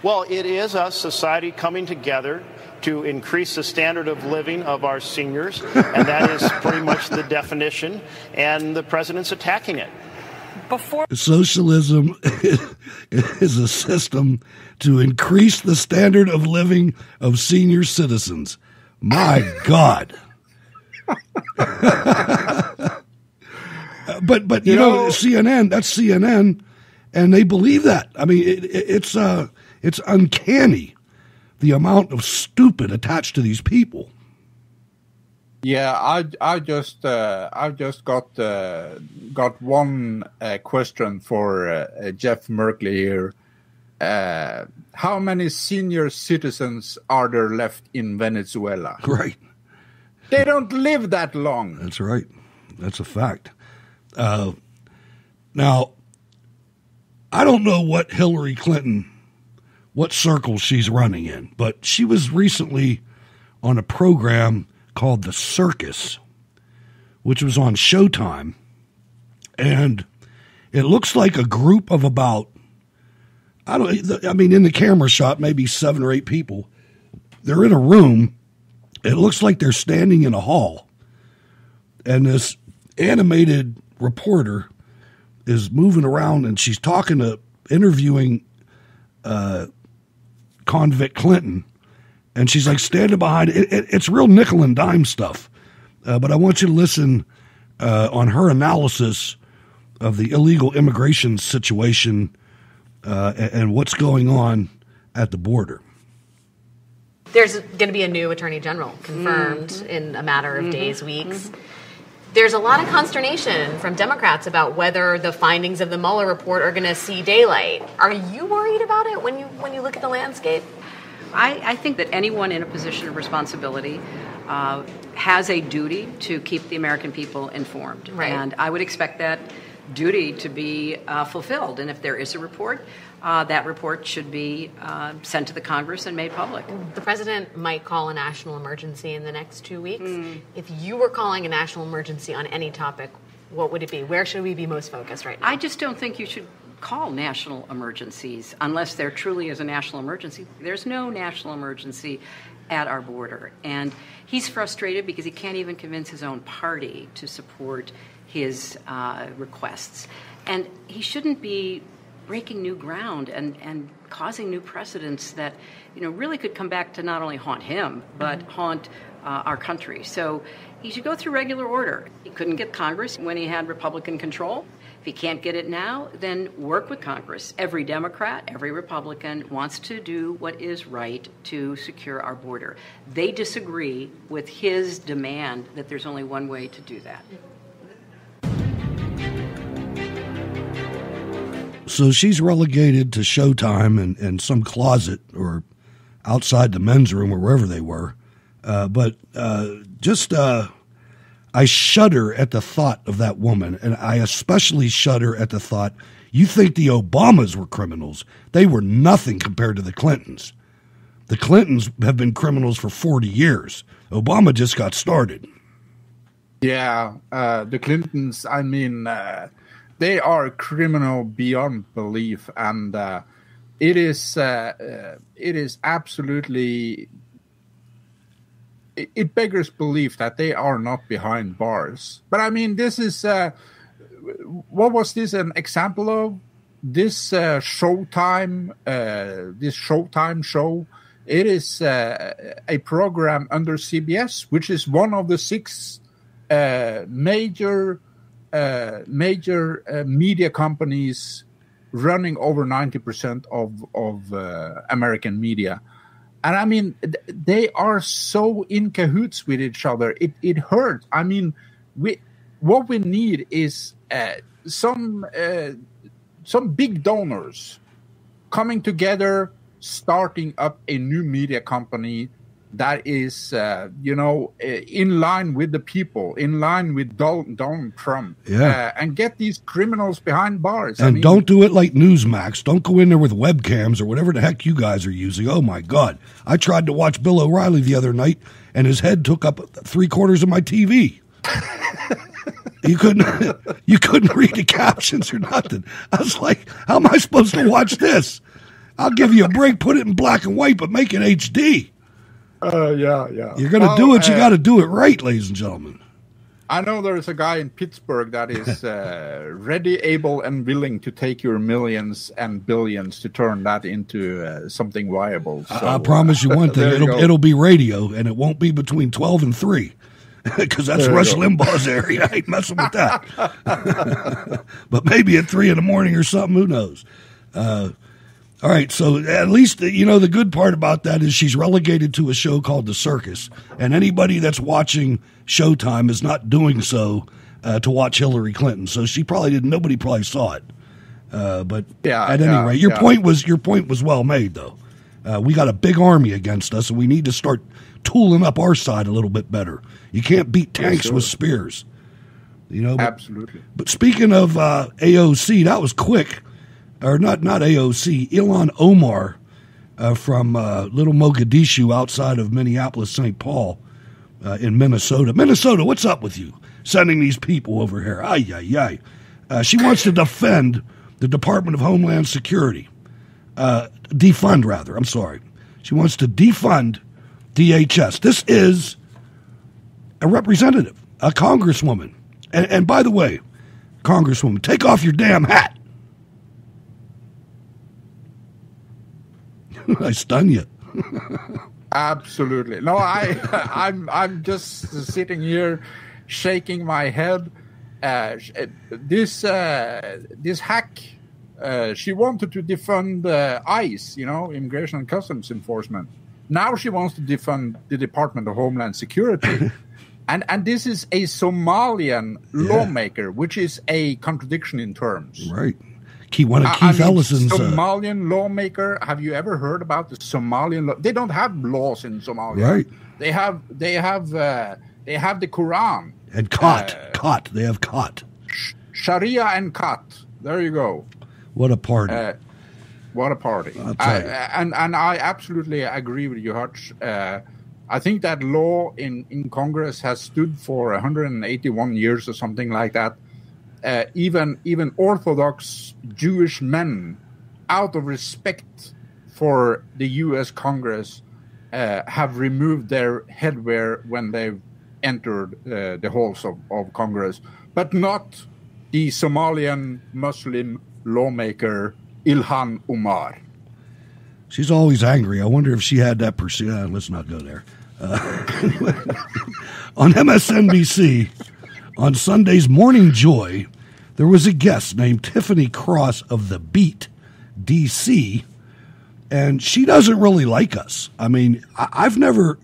Well, it is a society coming together to increase the standard of living of our seniors. And that is pretty much the definition. And the president's attacking it. Socialism is a system to increase the standard of living of senior citizens. My God. But you know, CNN, that's CNN, and they believe that. I mean, It's uncanny, the amount of stupid attached to these people. Yeah, I just got one question for Jeff Merkley here. How many senior citizens are there left in Venezuela? Right. They don't live that long. That's right. That's a fact. Now, I don't know what Hillary Clinton, what circle she's running in, but she was recently on a program called The Circus, which was on Showtime. And it looks like a group of about, in the camera shot, maybe 7 or 8 people. They're in a room. It looks like they're standing in a hall. And this animated reporter is moving around, and she's interviewing convict Clinton. And she's like standing behind it. It's real nickel and dime stuff. But I want you to listen on her analysis of the illegal immigration situation and what's going on at the border. There's going to be a new attorney general confirmed in a matter of days, weeks. There's a lot of consternation from Democrats about whether the findings of the Mueller report are going to see daylight. Are you worried about it when you look at the landscape? I think that anyone in a position of responsibility has a duty to keep the American people informed. Right. And I would expect that duty to be fulfilled. And if there is a report, that report should be sent to the Congress and made public. The president might call a national emergency in the next 2 weeks. If you were calling a national emergency on any topic, what would it be? Where should we be most focused right now? I just don't think you should call national emergencies unless there truly is a national emergency. There's no national emergency at our border. And he's frustrated because he can't even convince his own party to support his requests. And he shouldn't be breaking new ground and causing new precedents that, really could come back to not only haunt him, but haunt our country. So he should go through regular order. He couldn't get Congress when he had Republican control. If he can't get it now, then work with Congress. Every Democrat, every Republican wants to do what is right to secure our border. They disagree with his demand that there's only one way to do that. So she's relegated to Showtime and some closet or outside the men's room or wherever they were. I shudder at the thought of that woman, and I especially shudder at the thought, you think the Obamas were criminals. They were nothing compared to the Clintons. The Clintons have been criminals for 40 years. Obama just got started. Yeah, the Clintons, they are criminal beyond belief, and it is absolutely... It beggars belief that they are not behind bars. But this is, what was this an example of? This Showtime show, it is a program under CBS, which is one of the 6 major media companies running over 90% of American media. And they are so in cahoots with each other. It hurts. What we need is some big donors coming together, starting up a new media company that is, in line with the people, in line with Donald Trump. Yeah. And get these criminals behind bars. And don't do it like Newsmax. Don't go in there with webcams or whatever the heck you guys are using. Oh, my God. I tried to watch Bill O'Reilly the other night, and his head took up 3/4 of my TV. You couldn't read the captions or nothing. I was like, how am I supposed to watch this? I'll give you a break, put it in black and white, but make it HD. Yeah. You're going to do it, you got to do it right, ladies and gentlemen. I know there's a guy in Pittsburgh that is ready, able, and willing to take your millions and billions to turn that into something viable. So, I promise you one thing, it'll be radio, and it won't be between 12 and 3. Because that's Rush Limbaugh's area. I ain't messing with that. But maybe at 3 in the morning or something, who knows? All right, so at least, the good part about that is she's relegated to a show called The Circus, and anybody that's watching Showtime is not doing so to watch Hillary Clinton. So nobody probably saw it. But at any rate, your point was well made, though. We got a big army against us, and we need to start tooling up our side a little bit better. You can't beat tanks with spears. Absolutely. But speaking of AOC, that was quick. Or not AOC, Ilhan Omar from Little Mogadishu outside of Minneapolis, St. Paul in Minnesota. Minnesota, what's up with you? Sending these people over here. Ay, ay, ay. She wants to defend the Department of Homeland Security. Defund, rather. I'm sorry. She wants to defund DHS. This is a representative, a congresswoman. And by the way, congresswoman, take off your damn hat. I stun you. Absolutely. No, I'm just sitting here shaking my head. This hack, she wanted to defund ICE, Immigration and Customs Enforcement. Now she wants to defund the Department of Homeland Security. And this is a Somalian lawmaker, which is a contradiction in terms. Right. One of Keith Ellison's Somalian lawmaker. Have you ever heard about the Somalian law? They don't have laws in Somalia. Right. They have the Quran and Qat. They have Qat. Sharia and Qat. There you go. What a party! What a party! And I absolutely agree with you, Hutch. I think that law in Congress has stood for 181 years or something like that. Even Orthodox Jewish men, out of respect for the U.S. Congress, have removed their headwear when they've entered the halls of Congress, but not the Somalian Muslim lawmaker Ilhan Omar. She's always angry. I wonder if she had that let's not go there. On MSNBC, on Sunday's Morning Joy, there was a guest named Tiffany Cross of The Beat, D.C., and she doesn't really like us. I mean, I've never...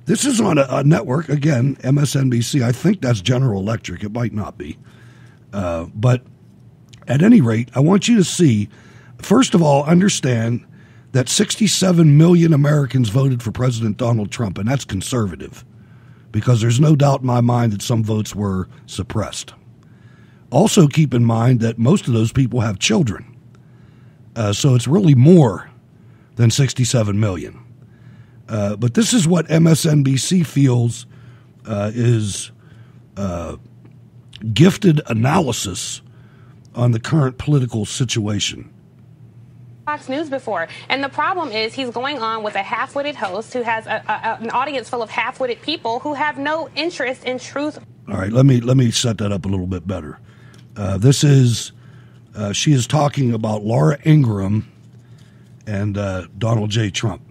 This is on a network, again, MSNBC. I think that's General Electric. It might not be. But at any rate, I want you to see, first of all, understand that 67 million Americans voted for President Donald Trump, and that's conservative, because there's no doubt in my mind that some votes were suppressed. Also keep in mind that most of those people have children. So it's really more than 67 million. But this is what MSNBC feels is gifted analysis on the current political situation. Fox News before, and the problem is he's going on with a half-witted host who has an audience full of half-witted people who have no interest in truth. All right, let me set that up a little bit better. This is she is talking about Laura Ingraham and Donald J. Trump.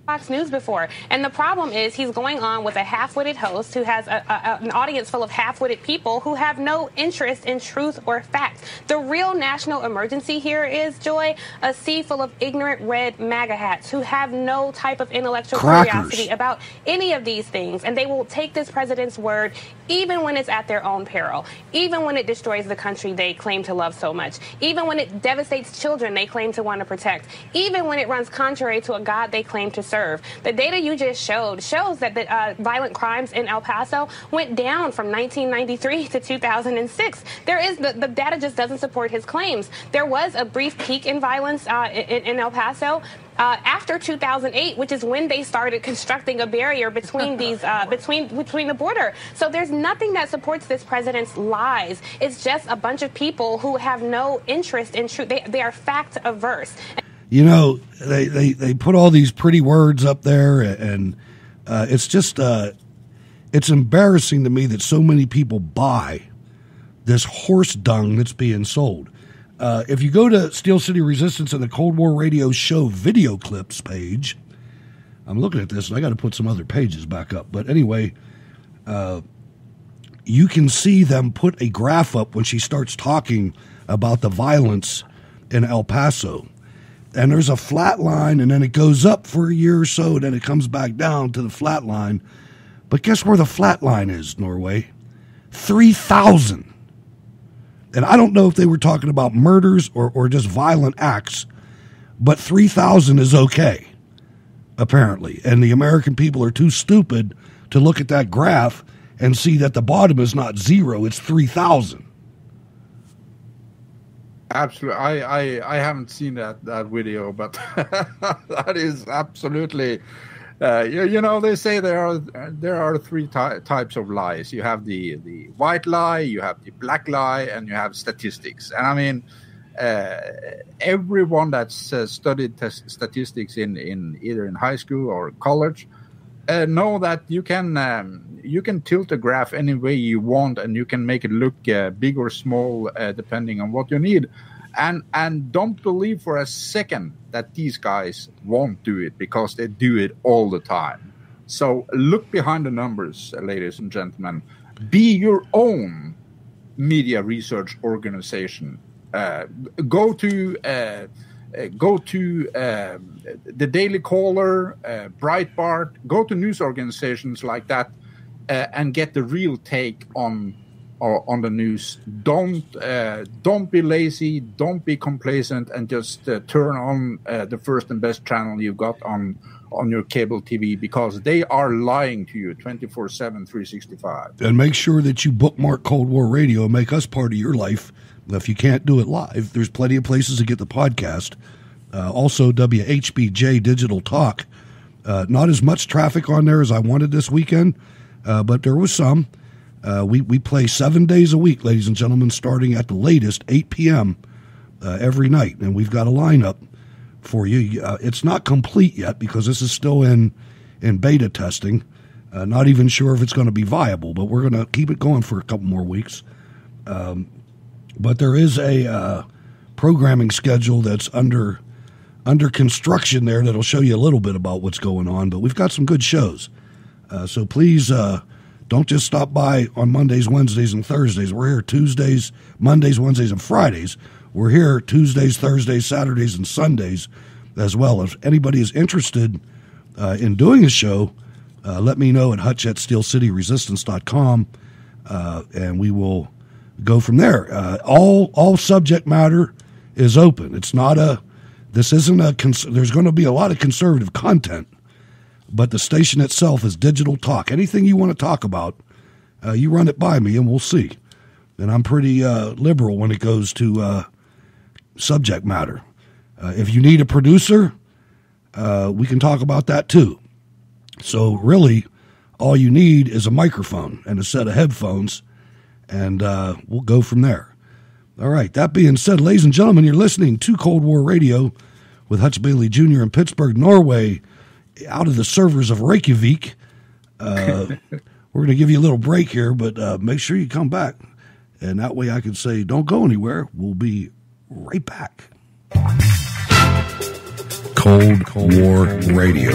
Fox News before, and the problem is he's going on with a half-witted host who has an audience full of half-witted people who have no interest in truth or fact. The real national emergency here is, Joy, a sea full of ignorant red MAGA hats who have no type of intellectual curiosity about any of these things, and they will take this president's word even when it's at their own peril, even when it destroys the country they claim to love so much, even when it devastates children they claim to want to protect, even when it runs contrary to a God they claim to serve. The data you just showed shows that the violent crimes in El Paso went down from 1993 to 2006. The data just doesn't support his claims. There was a brief peak in violence in El Paso after 2008, which is when they started constructing a barrier between these between the border. So there's nothing that supports this president's lies. It's just a bunch of people who have no interest in truth. They are fact averse. You know, they put all these pretty words up there, and it's just it's embarrassing to me that so many people buy this horse dung that's being sold. If you go to Steel City Resistance and the Cold War Radio Show video clips page, I'm looking at this, and I got to put some other pages back up. But anyway, you can see them put a graph up when she starts talking about the violence in El Paso. and there's a flat line, and then it goes up for a year or so, and then it comes back down to the flat line. But guess where the flat line is, Norway? 3,000. And I don't know if they were talking about murders or just violent acts, but 3,000 is okay, apparently. And the American people are too stupid to look at that graph and see that the bottom is not 0, it's 3,000. Absolutely. I haven't seen that video, but that is absolutely... you know, they say there are three types of lies. You have the white lie, you have the black lie, and you have statistics. And I mean, everyone that's studied statistics in either in high school or college know that you can tilt a graph any way you want, and you can make it look big or small depending on what you need. And don't believe for a second that these guys won't do it, because they do it all the time. So look behind the numbers, ladies and gentlemen. Be your own media research organization. Go to the Daily Caller, Breitbart. Go to news organizations like that and get the real take on the news. Don't be lazy, don't be complacent, and just turn on the first and best channel you've got on your cable TV, because they are lying to you 24/7, 365. And make sure that you bookmark Cold War Radio and make us part of your life. If you can't do it live, there's plenty of places to get the podcast. Also, WHBJ Digital Talk. Not as much traffic on there as I wanted this weekend, but there was some. We play 7 days a week, ladies and gentlemen, starting at the latest 8 p.m. Every night, and we've got a lineup for you. It's not complete yet because this is still in beta testing. Not even sure if it's going to be viable, but we're going to keep it going for a couple more weeks. But there is a programming schedule that's under construction there that'll show you a little bit about what's going on. But we've got some good shows, so please. Don't just stop by on Mondays, Wednesdays, and Thursdays. We're here Tuesdays, Mondays, Wednesdays, and Fridays. We're here Tuesdays, Thursdays, Saturdays, and Sundays as well. If anybody is interested in doing a show, let me know at hutch@steelcityresistance.com, and we will go from there. All subject matter is open. It's not this isn't there's going to be a lot of conservative content. But the station itself is digital talk. Anything you want to talk about, you run it by me and we'll see. And I'm pretty liberal when it goes to subject matter. If you need a producer, we can talk about that too. So really, all you need is a microphone and a set of headphones, and we'll go from there. All right, that being said, ladies and gentlemen, you're listening to Cold War Radio with Hutch Bailey Jr. in Pittsburgh, Norway, out of the servers of Reykjavik. We're going to give you a little break here, but make sure you come back. And that way I can say, don't go anywhere. We'll be right back. Cold War Radio.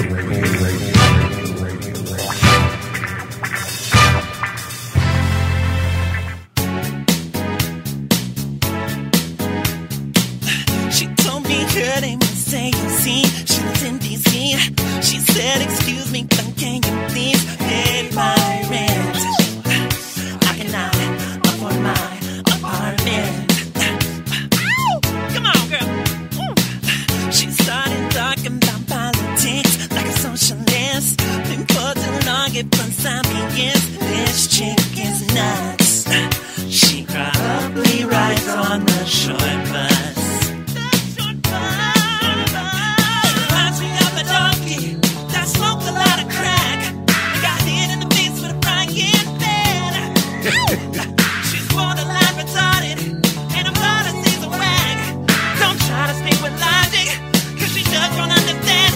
She told me her name was AMC. She was in DC. She said, excuse me, but can you please pay my rent? I cannot afford my apartment. Come on, girl. She started talking about politics like a socialist. Been for too long, it beside me is this chick is nuts. She probably rides on the short bus. She's borderline retarded, and her policies are whack. Don't try to speak with logic, cause she just won't understand.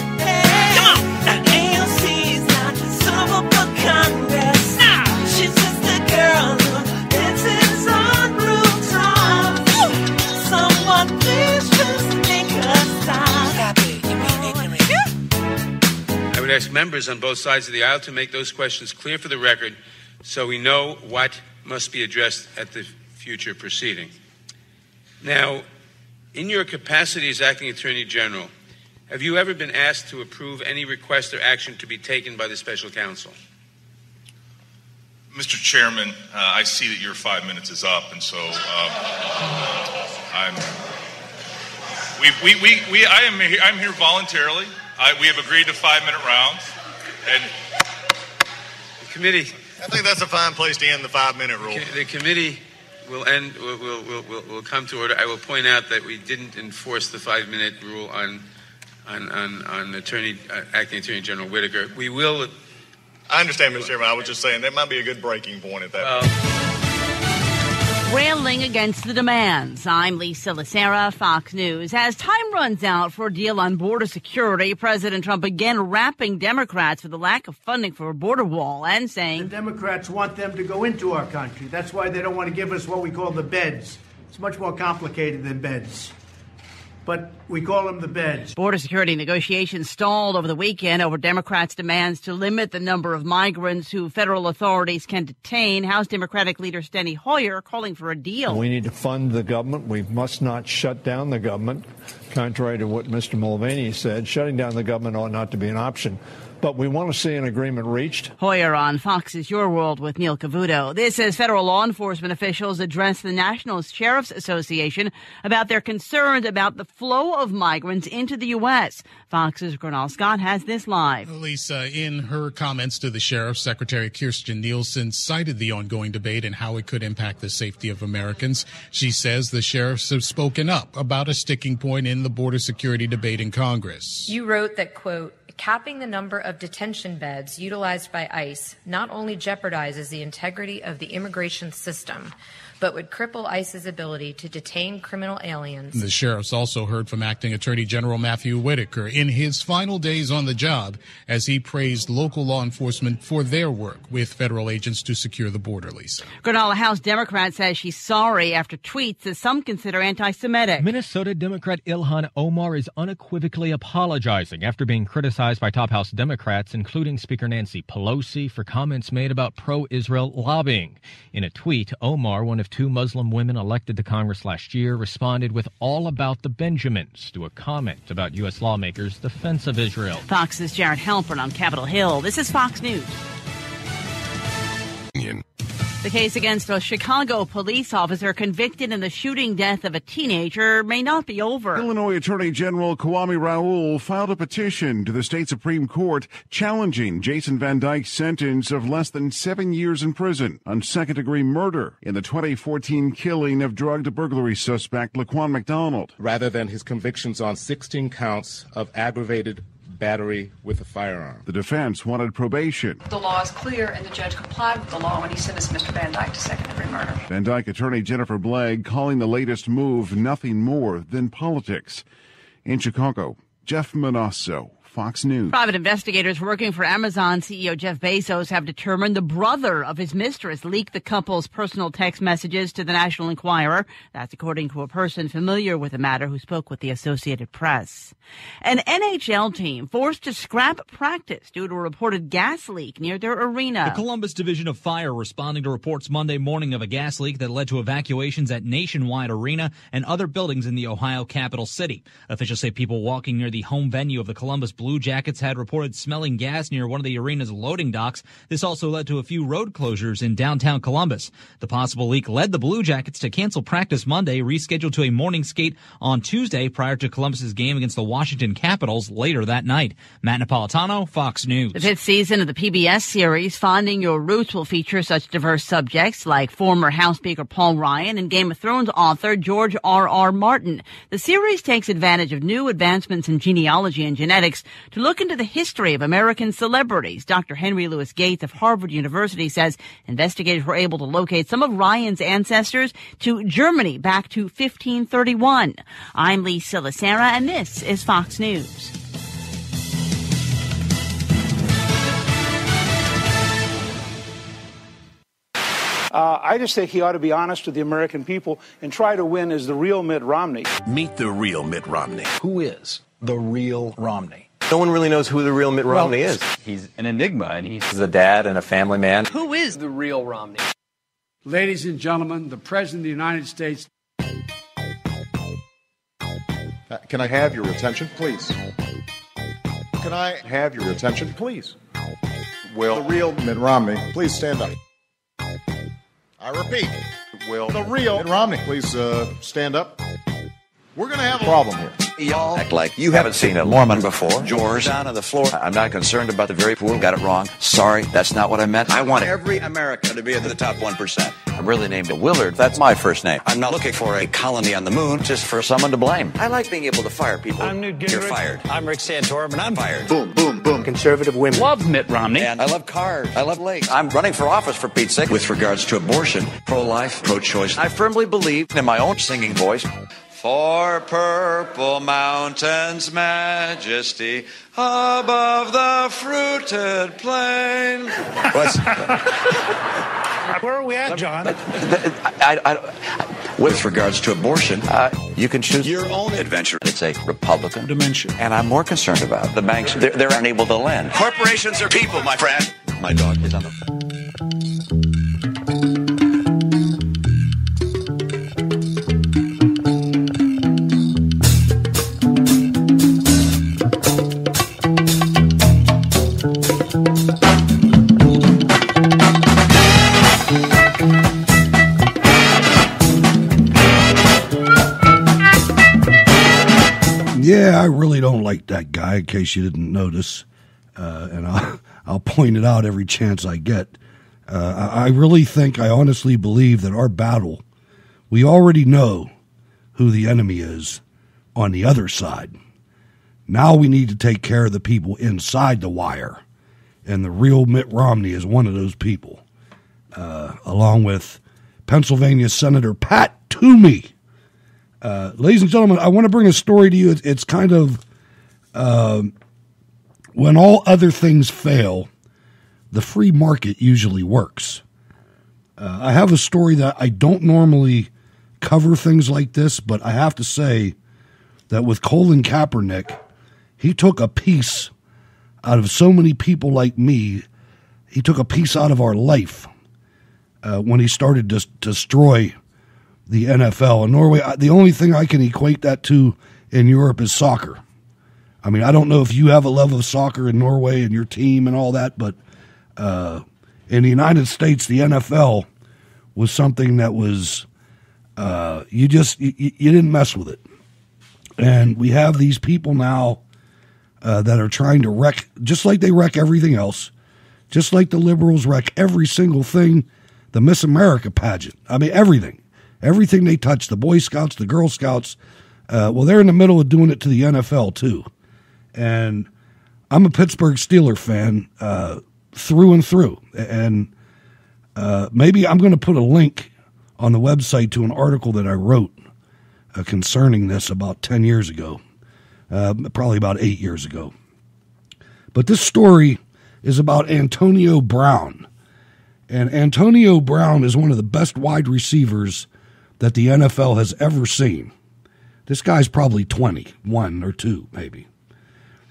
Come on! Now AOC is not someone for Congress. Nah. She's just a girl who lives in some rooftop. Someone please just make her stop. I would ask members on both sides of the aisle to make those questions clear for the record, so we know what must be addressed at the future proceeding. Now, In your capacity as acting Attorney General, have you ever been asked to approve any request or action to be taken by the special counsel? Mr. Chairman, I see that your 5 minutes is up, and so I'm here voluntarily. We have agreed to 5-minute rounds, and the committee. I think that's a fine place to end the 5-minute rule. The committee will end. Will come to order. I will point out that we didn't enforce the 5-minute rule on acting Attorney General Whitaker. We will. I understand, Mr. Chairman. I was just saying that might be a good breaking point at that point. Railing against the demands. I'm Lisa Lacera, Fox News. As time runs out for a deal on border security, President Trump again rapping Democrats for the lack of funding for a border wall and saying the Democrats want them to go into our country. That's why they don't want to give us what we call the beds. It's much more complicated than beds, but we call them the beds. Border security negotiations stalled over the weekend over Democrats' demands to limit the number of migrants who federal authorities can detain. House Democratic leader Steny Hoyer calling for a deal. We need to fund the government. We must not shut down the government. Contrary to what Mr. Mulvaney said, shutting down the government ought not to be an option. But we want to see an agreement reached. Hoyer on Fox's Your World with Neil Cavuto. This as federal law enforcement officials address the National Sheriff's Association about their concerns about the flow of migrants into the U.S. Fox's Gernal Scott has this live. Lisa, in her comments to the sheriff, Secretary Kirstjen Nielsen cited the ongoing debate and how it could impact the safety of Americans. She says the sheriffs have spoken up about a sticking point in the border security debate in Congress. You wrote that, quote, capping the number of detention beds utilized by ICE not only jeopardizes the integrity of the immigration system, but would cripple ICE's ability to detain criminal aliens. The sheriffs also heard from Acting Attorney General Matthew Whitaker in his final days on the job as he praised local law enforcement for their work with federal agents to secure the border, Lisa. Gernal, a House Democrat, says she's sorry after tweets that some consider anti-Semitic. Minnesota Democrat Ilhan Omar is unequivocally apologizing after being criticized by top House Democrats, including Speaker Nancy Pelosi, for comments made about pro-Israel lobbying. In a tweet, Omar, one of 2 Muslim women elected to Congress last year, responded with all about the Benjamins to a comment about U.S. lawmakers' defense of Israel. Fox's Jared Halpern on Capitol Hill. This is Fox News. The case against a Chicago police officer convicted in the shooting death of a teenager may not be over. Illinois Attorney General Kwame Raoul filed a petition to the state Supreme Court challenging Jason Van Dyke's sentence of less than 7 years in prison on second-degree murder in the 2014 killing of drugged burglary suspect Laquan McDonald, rather than his convictions on 16 counts of aggravated battery with a firearm. The defense wanted probation. The law is clear, and the judge complied with the law when he sentenced Mr. Van Dyke to second-degree murder. Van Dyke attorney Jennifer Blagg calling the latest move nothing more than politics. In Chicago, Jeff Manasso, Fox News. Private investigators working for Amazon CEO Jeff Bezos have determined the brother of his mistress leaked the couple's personal text messages to the National Enquirer. That's according to a person familiar with the matter who spoke with the Associated Press. An NHL team forced to scrap practice due to a reported gas leak near their arena. The Columbus Division of Fire responding to reports Monday morning of a gas leak that led to evacuations at Nationwide Arena and other buildings in the Ohio capital city. Officials say people walking near the home venue of the Columbus Blue Jackets had reported smelling gas near one of the arena's loading docks. This also led to a few road closures in downtown Columbus. The possible leak led the Blue Jackets to cancel practice Monday, rescheduled to a morning skate on Tuesday prior to Columbus's game against the Washington Capitals later that night. Matt Napolitano, Fox News. The 5th season of the PBS series Finding Your Roots will feature such diverse subjects like former House Speaker Paul Ryan and Game of Thrones author George R.R. Martin. The series takes advantage of new advancements in genealogy and genetics to look into the history of American celebrities. Dr. Henry Louis Gates of Harvard University says investigators were able to locate some of Ryan's ancestors to Germany back to 1531. I'm Lisa Lacera, and this is Fox News. I just think he ought to be honest with the American people and try to win as the real Mitt Romney. Meet the real Mitt Romney. Who is the real Romney? No one really knows who the real Mitt Romney is. He's an enigma, and he's a dad and a family man. Who is the real Romney? Ladies and gentlemen, the President of the United States. Can I have your attention, please? Can I have your attention, please? Will the real Mitt Romney please stand up? I repeat, will the real Mitt Romney please stand up? We're going to have a problem here. Y'all act like you haven't seen a Mormon before. George, down on the floor. I'm not concerned about the very poor. Got it wrong. Sorry, that's not what I meant. I want every American to be in the top 1%. I'm really named Willard. That's my first name. I'm not looking for a colony on the moon, just for someone to blame. I like being able to fire people. I'm Newt Gingrich. You're fired. I'm Rick Santorum, and I'm fired. Boom, boom, boom. Conservative women Love Mitt Romney. And I love cars. I love lakes. I'm running for office, for Pete's sake. With regards to abortion, pro-life, pro-choice, I firmly believe in my own singing voice. For purple mountains' majesty above the fruited plain. Where are we at, John? With regards to abortion, you can choose your own adventure. It's a Republican dimension. And I'm more concerned about the banks. They're unable to lend. Corporations are people, my friend. My dog is on the... Yeah, I really don't like that guy, in case you didn't notice. And I'll point it out every chance I get. I really think, I honestly believe that our battle, we already know who the enemy is on the other side. Now we need to take care of the people inside the wire. And the real Mitt Romney is one of those people, along with Pennsylvania Senator Pat Toomey. Ladies and gentlemen, I want to bring a story to you. It's kind of when all other things fail, the free market usually works. I have a story that I don't normally cover things like this, but I have to say that with Colin Kaepernick, he took a piece out of so many people like me. He took a piece out of our life when he started to destroy the NFL. In Norway, the only thing I can equate that to in Europe is soccer. I mean, I don't know if you have a love of soccer in Norway and your team and all that, but in the United States, the NFL was something that was, you didn't mess with it. And we have these people now that are trying to wreck, just like they wreck everything else, just like the liberals wreck every single thing, the Miss America pageant. I mean, everything. Everything they touch, the Boy Scouts, the Girl Scouts, well, they're in the middle of doing it to the NFL, too. And I'm a Pittsburgh Steelers fan through and through. And maybe I'm going to put a link on the website to an article that I wrote concerning this about 10 years ago, probably about 8 years ago. But this story is about Antonio Brown. And Antonio Brown is one of the best wide receivers that the NFL has ever seen. This guy's probably 21 or 2, maybe.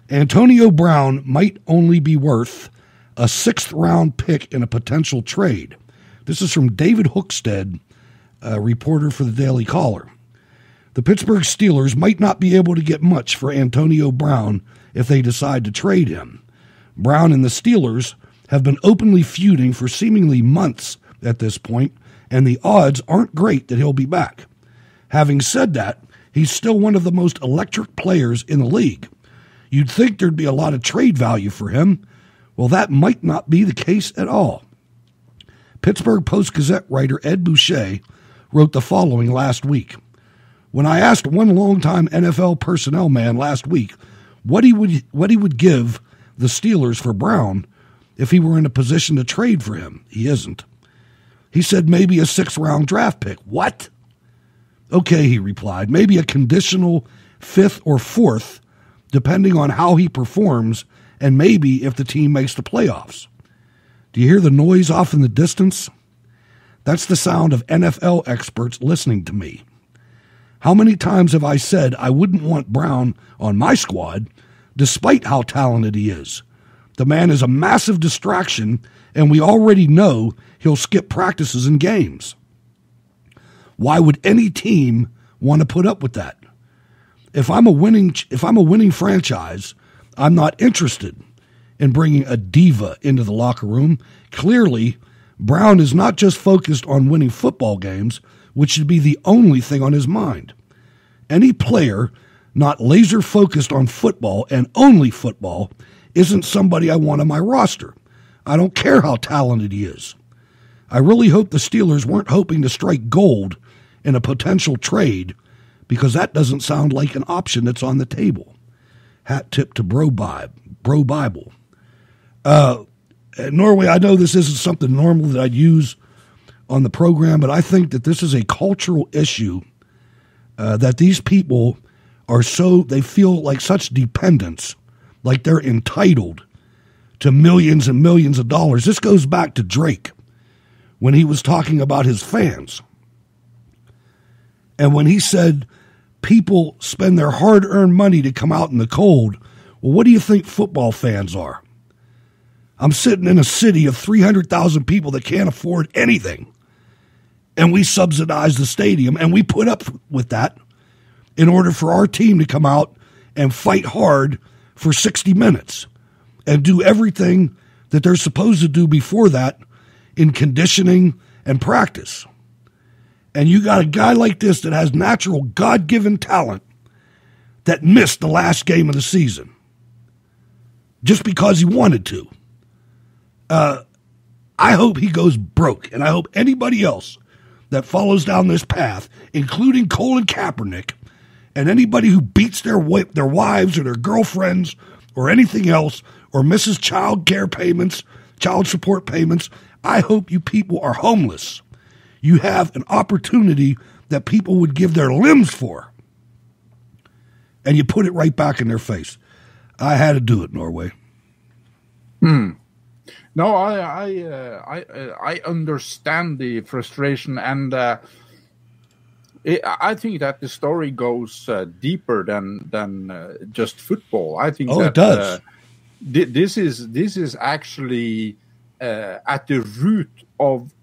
Antonio Brown might only be worth a 6th-round pick in a potential trade. This is from David Hookstead, a reporter for the Daily Caller. The Pittsburgh Steelers might not be able to get much for Antonio Brown if they decide to trade him. Brown and the Steelers have been openly feuding for seemingly months at this point, and the odds aren't great that he'll be back. Having said that, he's still one of the most electric players in the league. You'd think there'd be a lot of trade value for him. Well, that might not be the case at all. Pittsburgh Post-Gazette writer Ed Boucher wrote the following last week. When I asked one longtime NFL personnel man last week what he would give the Steelers for Brown if he were in a position to trade for him, he isn't. He said maybe a 6th-round draft pick. What? Okay, he replied, maybe a conditional 5th or 4th, depending on how he performs and maybe if the team makes the playoffs. Do you hear the noise off in the distance? That's the sound of NFL experts listening to me. How many times have I said I wouldn't want Brown on my squad, despite how talented he is? The man is a massive distraction, and we already know he'll skip practices and games. Why would any team want to put up with that? If I'm a winning franchise, I'm not interested in bringing a diva into the locker room. Clearly, Brown is not just focused on winning football games, which should be the only thing on his mind. Any player not laser focused on football and only football isn't somebody I want on my roster. I don't care how talented he is. I really hope the Steelers weren't hoping to strike gold in a potential trade, because that doesn't sound like an option that's on the table. Hat tip to Bro Bible. Norway, I know this isn't something normal that I'd use on the program, but I think that this is a cultural issue, that these people they feel like such dependence, like they're entitled to millions and millions of dollars. This goes back to Drake when he was talking about his fans. And when he said people spend their hard-earned money to come out in the cold, well, what do you think football fans are? I'm sitting in a city of 300,000 people that can't afford anything, and we subsidize the stadium, and we put up with that in order for our team to come out and fight hard for 60 minutes and do everything that they're supposed to do before that in conditioning and practice. And you got a guy like this that has natural God-given talent that missed the last game of the season just because he wanted to. I hope he goes broke, and I hope anybody else that follows down this path, including Colin Kaepernick, and anybody who beats their wives or their girlfriends or anything else, or misses child support payments, I hope you people are homeless. You have an opportunity that people would give their limbs for, and you put it right back in their face. I had to do it, Norway. No, I understand the frustration, and I think that the story goes deeper than just football. I think it does. This is actually at the root of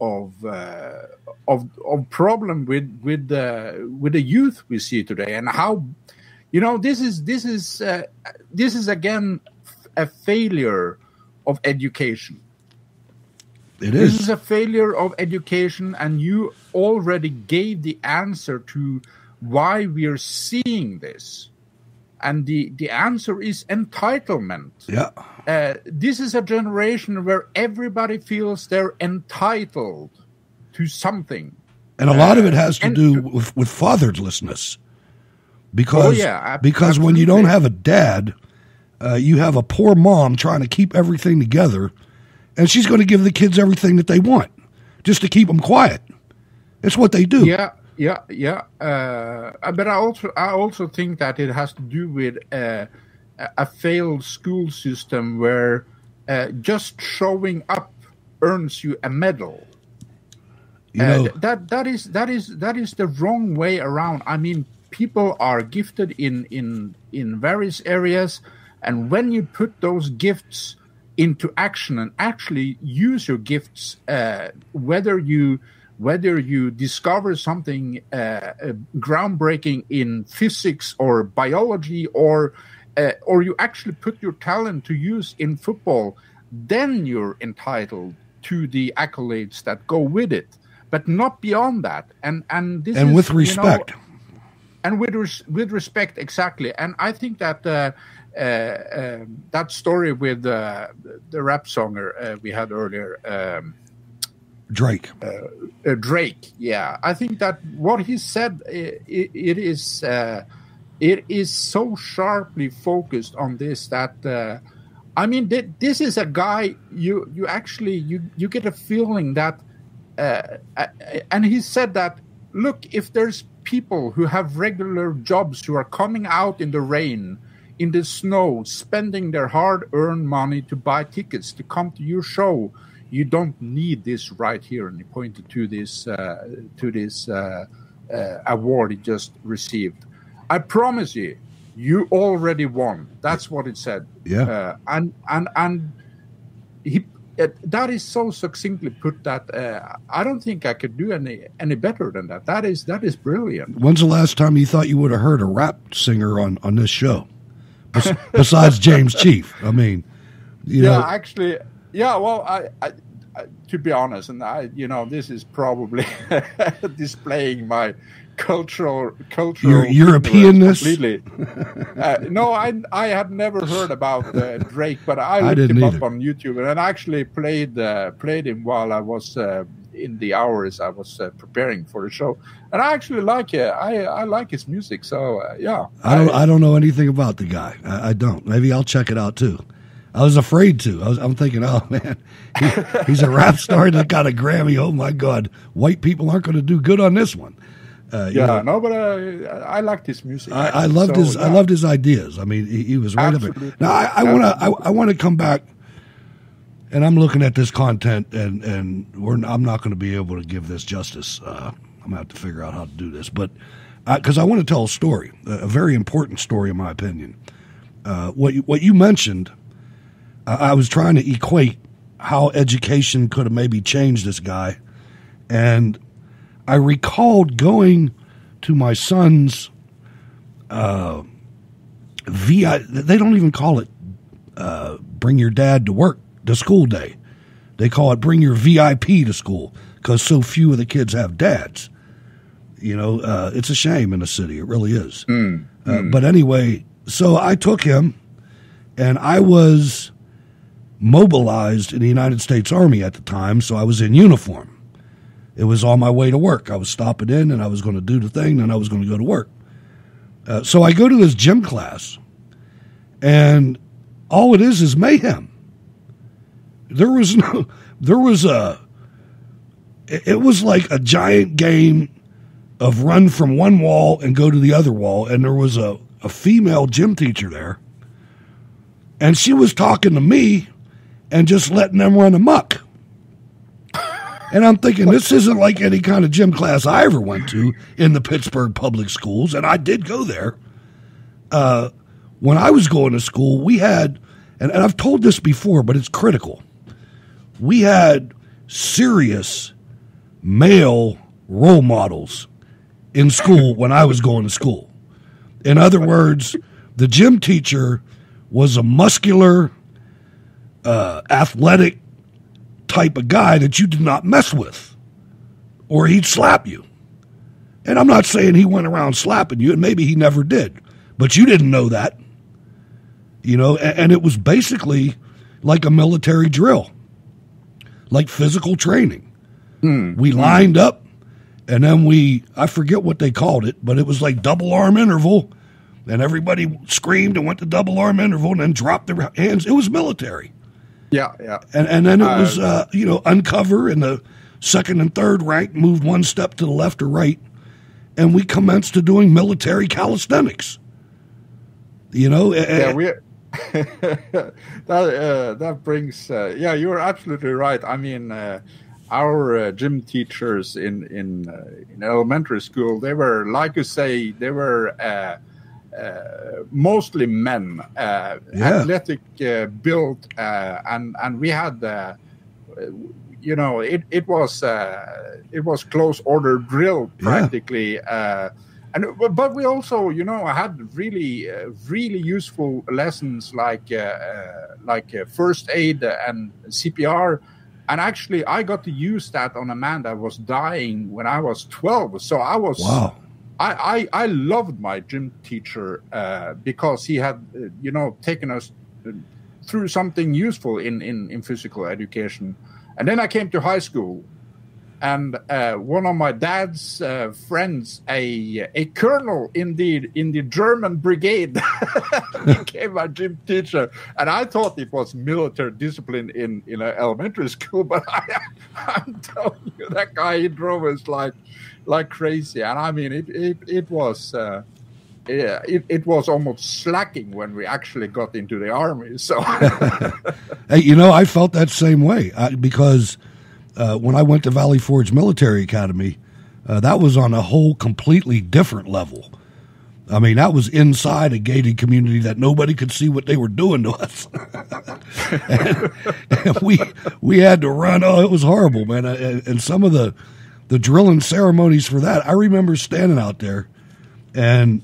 problem with the youth we see today, and how this is again a failure of education. It is. This is a failure of education, and you already gave the answer to why we are seeing this. And the answer is entitlement. Yeah. This is a generation where everybody feels they're entitled to something. And a lot of it has to do with fatherlessness. Because when you don't have a dad, you have a poor mom trying to keep everything together, and she's going to give the kids everything that they want just to keep them quiet. It's what they do. Yeah. But I also think that it has to do with a failed school system where just showing up earns you a medal. That is the wrong way around. I mean, people are gifted in various areas, and when you put those gifts into action and actually use your gifts, whether you discover something groundbreaking in physics or biology, or you actually put your talent to use in football, then you're entitled to the accolades that go with it, but not beyond that. And with respect. With respect, exactly. And I think that that story with the rap songer we had earlier, Drake. Drake, yeah. I think that what he said, it is so sharply focused on this that I mean, this is a guy you get a feeling that, and he said that, look, if there's people who have regular jobs who are coming out in the rain, in the snow, spending their hard-earned money to buy tickets to come to your show, you don't need this right here. And he pointed to this award he just received. I promise you, you already won. That's what it said. Yeah. And that is so succinctly put that I don't think I could do any better than that. That is brilliant. When's the last time you thought you would have heard a rap singer on this show? Besides James Chief. I mean, you know. Actually, well, I to be honest, and this is probably displaying my cultural your Europeanness. Completely. No, I had never heard about Drake, but I looked him up on YouTube, and I actually played him while I was in the hours I was preparing for the show, and I actually like it. I like his music, so yeah. I don't know anything about the guy. I don't. Maybe I'll check it out too. I was afraid to. I'm thinking, oh man, he's a rap star that got a Grammy. Oh my God, white people aren't going to do good on this one. But I liked his music. I loved his ideas. I mean, he was right up it. Now I want to come back, and I'm looking at this content, and I'm not going to be able to give this justice. I'm going to have to figure out how to do this, but because I want to tell a story, a very important story in my opinion. What you mentioned, I was trying to equate how education could have maybe changed this guy, and I recalled going to my son's they don't even call it bring your dad to school day. They call it bring your VIP to school because so few of the kids have dads. It's a shame in the city. It really is. But anyway, so I took him, and I was mobilized in the United States Army at the time, so I was in uniform. It was on my way to work. I was stopping in, and I was going to do the thing, and I was going to go to work. So I go to his gym class, and all it is mayhem. It was like a giant game of run from one wall and go to the other wall, and there was a female gym teacher there, and she was talking to me and just letting them run amok. And I'm thinking, this isn't like any kind of gym class I ever went to in the Pittsburgh public schools, and I did go there. When I was going to school, we had, and I've told this before, but it's critical, we had serious male role models in school when I was going to school. In other words, the gym teacher was a muscular, athletic type of guy that you did not mess with, or he'd slap you. And I'm not saying he went around slapping you, and maybe he never did, but you didn't know that. And it was basically like a military drill, like physical training. We lined up, and then I forget what they called it, but it was like double arm interval, and everybody screamed and went to double arm interval and then dropped their hands. It was military. Yeah. And then it was, uncover, and the second and third rank moved one step to the left or right, and we commenced to doing military calisthenics. That brings. You're absolutely right. I mean, our gym teachers in elementary school, they were, like you say, they were. Mostly men, athletic build, and we had, it was close order drill practically, but we also, had really useful lessons like first aid and CPR. And actually, I got to use that on a man that was dying when I was 12. So I was. Wow. I loved my gym teacher because he had, taken us through something useful in physical education. And then I came to high school, and one of my dad's friends, a colonel in the German brigade, became my gym teacher. And I thought it was military discipline in elementary school, but I'm telling you, that guy, he drove us like crazy. And I mean, it was almost slacking when we actually got into the army. So, hey, I felt that same way because when I went to Valley Forge Military Academy, that was on a whole completely different level. I mean, that was inside a gated community that nobody could see what they were doing to us. and we had to run. Oh, it was horrible, man. And some of the drilling ceremonies for that, I remember standing out there. And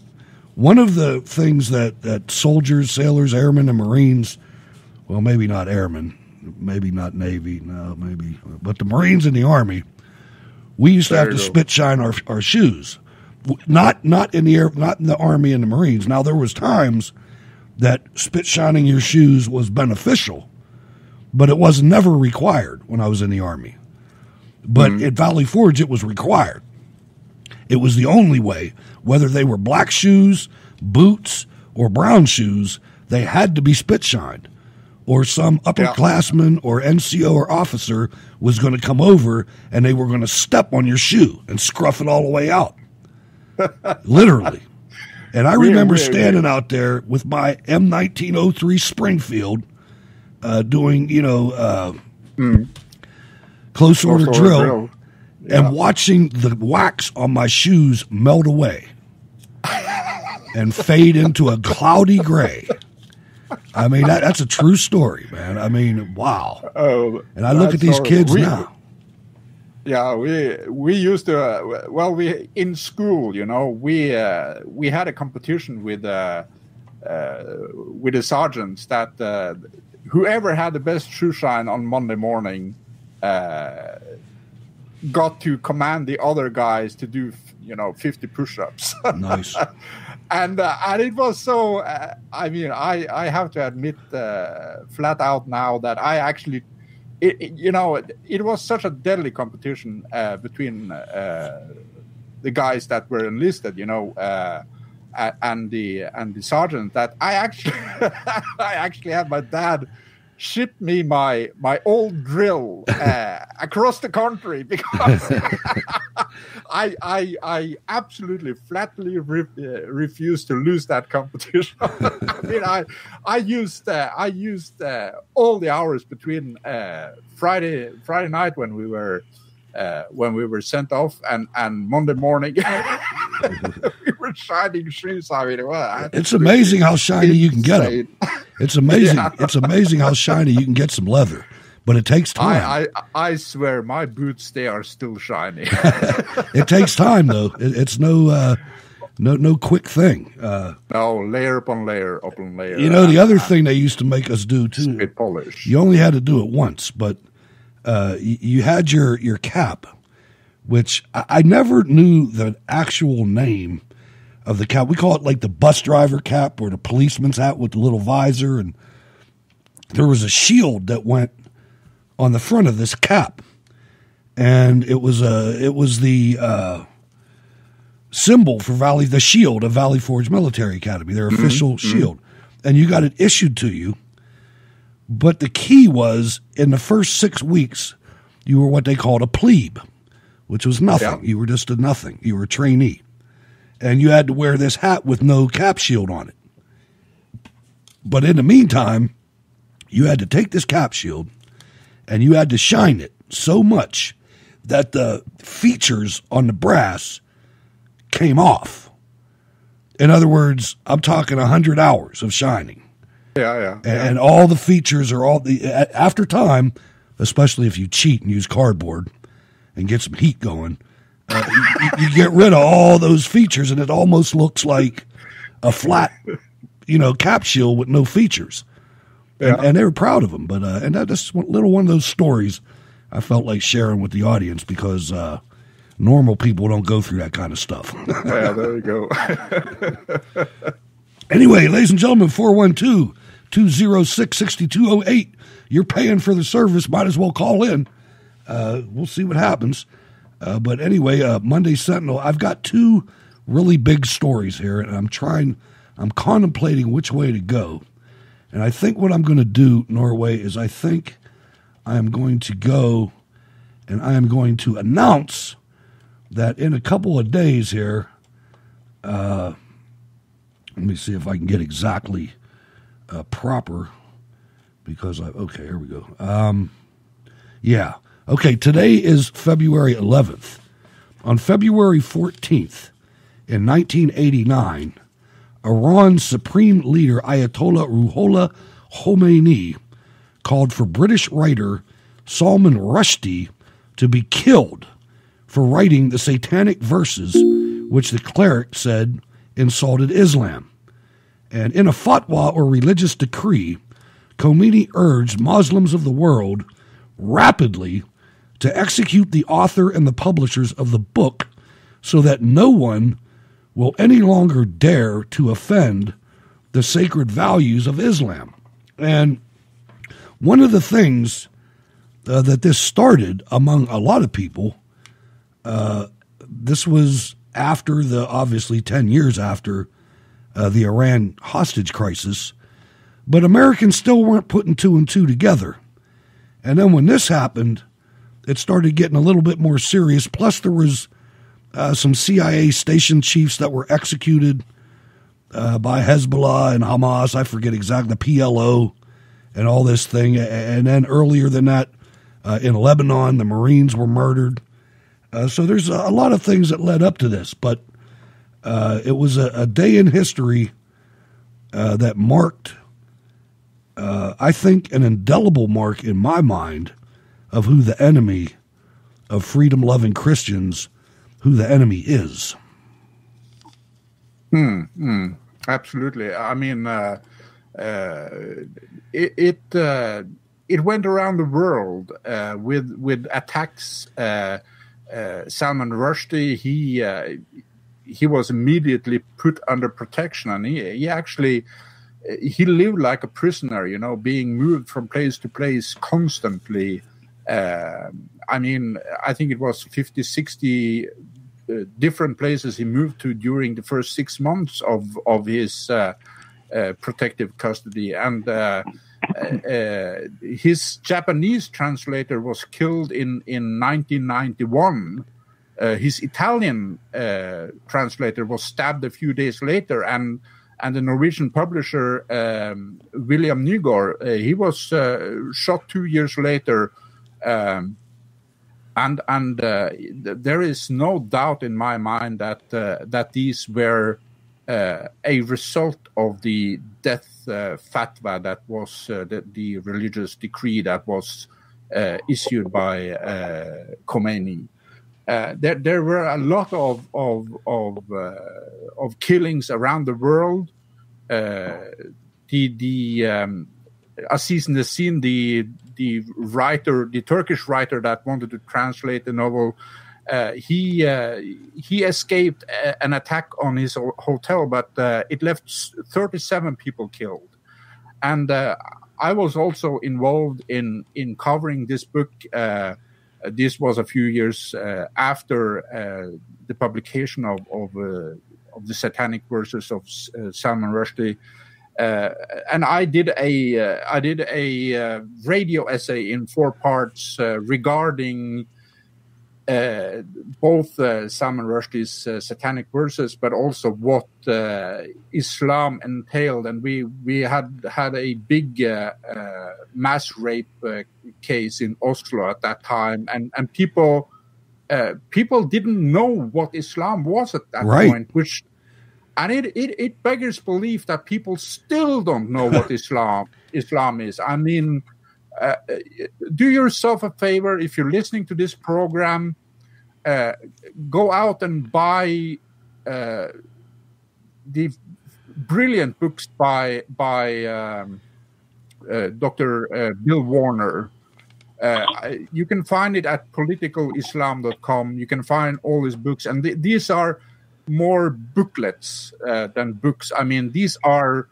one of the things that soldiers, sailors, airmen, and Marines, well, maybe not airmen, maybe not Navy, no, maybe, but the Marines and the Army, we used to have to spit shine our shoes. Not in the air, not in the Army and the Marines. Now, there was times that spit shining your shoes was beneficial, but it was never required when I was in the Army. But at Valley Forge, it was required. It was the only way, whether they were black shoes, boots, or brown shoes, they had to be spit shined. Or some upperclassman or NCO or officer was going to come over and they were going to step on your shoe and scruff it all the way out. Literally. And I remember standing out there with my M1903 Springfield doing, close order drill. And watching the wax on my shoes melt away and fade into a cloudy gray. I mean, that's a true story, man. I mean, wow. Oh, and I look at these kids now. Yeah, we used to. We in school, we had a competition with the sergeants that whoever had the best shoe shine on Monday morning got to command the other guys to do 50 push-ups. Nice. And it was so. I have to admit flat out now that I actually, it was such a deadly competition between the guys that were enlisted, and the sergeant that I actually had my dad shipped me my old drill across the country because I absolutely flatly refused to lose that competition. I mean, I used all the hours between Friday night when we were sent off and Monday morning we were shining shoes. I mean, it's amazing how shiny you can get them. It's amazing. Yeah. It's amazing how shiny you can get some leather, but it takes time. I swear my boots, they are still shiny. It takes time though. It's no quick thing. No, layer upon layer upon layer. The other thing they used to make us do too. Spit polish. You only had to do it once, but you had your cap, which I never knew the actual name of the cap. We call it like the bus driver cap or the policeman's hat with the little visor, and there was a shield that went on the front of this cap, and it was the symbol for the shield of Valley Forge Military Academy, their official shield, and you got it issued to you. But the key was, in the first 6 weeks, you were what they called a plebe, which was nothing. Yeah. You were just a nothing. You were a trainee. And you had to wear this hat with no cap shield on it. But in the meantime, you had to take this cap shield and you had to shine it so much that the features on the brass came off. In other words, I'm talking 100 hours of shining. Yeah. And all the features are after time, especially if you cheat and use cardboard and get some heat going, you get rid of all those features and it almost looks like a flat, cap shield with no features. Yeah. And they were proud of them. But, and that's one of those stories I felt like sharing with the audience because, normal people don't go through that kind of stuff. Yeah, there you go. Anyway, ladies and gentlemen, 412-206-6208. You're paying for the service. Might as well call in. We'll see what happens. But anyway, Monday Sentinel, I've got two really big stories here, and I'm contemplating which way to go. And I think what I'm going to do, Norway, is I think I am going to go and I am going to announce that in a couple of days here, let me see if I can get exactly proper, because okay, here we go. Yeah. Okay, today is February 11th. On February 14th, in 1989, Iran's supreme leader, Ayatollah Ruhollah Khomeini, called for British writer Salman Rushdie to be killed for writing the satanic verses which the cleric said insulted Islam. And in a fatwa or religious decree, Khomeini urged Muslims of the world rapidly to execute the author and the publishers of the book so that no one will any longer dare to offend the sacred values of Islam. And one of the things that this started among a lot of people, this was after obviously 10 years after the Iran hostage crisis, but Americans still weren't putting two and two together. And then when this happened, it started getting a little bit more serious. Plus there was some CIA station chiefs that were executed by Hezbollah and Hamas. I forget exactly, the PLO and all this thing. And then earlier than that, in Lebanon, the Marines were murdered. So there's a lot of things that led up to this. But it was a day in history that marked, I think, an indelible mark in my mind of who the enemy of freedom-loving Christians, who the enemy is. Absolutely. I mean, it went around the world with attacks. Salman Rushdie, he was immediately put under protection, and he actually lived like a prisoner, being moved from place to place constantly. I mean, I think it was 50, 60 different places he moved to during the first 6 months of his protective custody. And his Japanese translator was killed in 1991. His Italian translator was stabbed a few days later, and the Norwegian publisher William Nygaard, he was shot 2 years later. And there is no doubt in my mind that these were a result of the death fatwa that was the religious decree that was issued by Khomeini. There were a lot of killings around the world. Aziz Nesin, the Turkish writer that wanted to translate the novel, he escaped an attack on his hotel, but it left 37 people killed. And I was also involved in covering this book. This was a few years after the publication of the Satanic Verses of Salman Rushdie. And I did a radio essay in 4 parts regarding both Salman Rushdie's Satanic Verses, but also what Islam entailed. And we had a big mass rape case in Oslo at that time, and people didn't know what Islam was at that point, which. And it beggars belief that people still don't know what Islam is. I mean, do yourself a favor, if you're listening to this program, go out and buy the brilliant books by Dr. Bill Warner. You can find it at politicalislam.com. You can find all his books, and these are more booklets than books. I mean, these are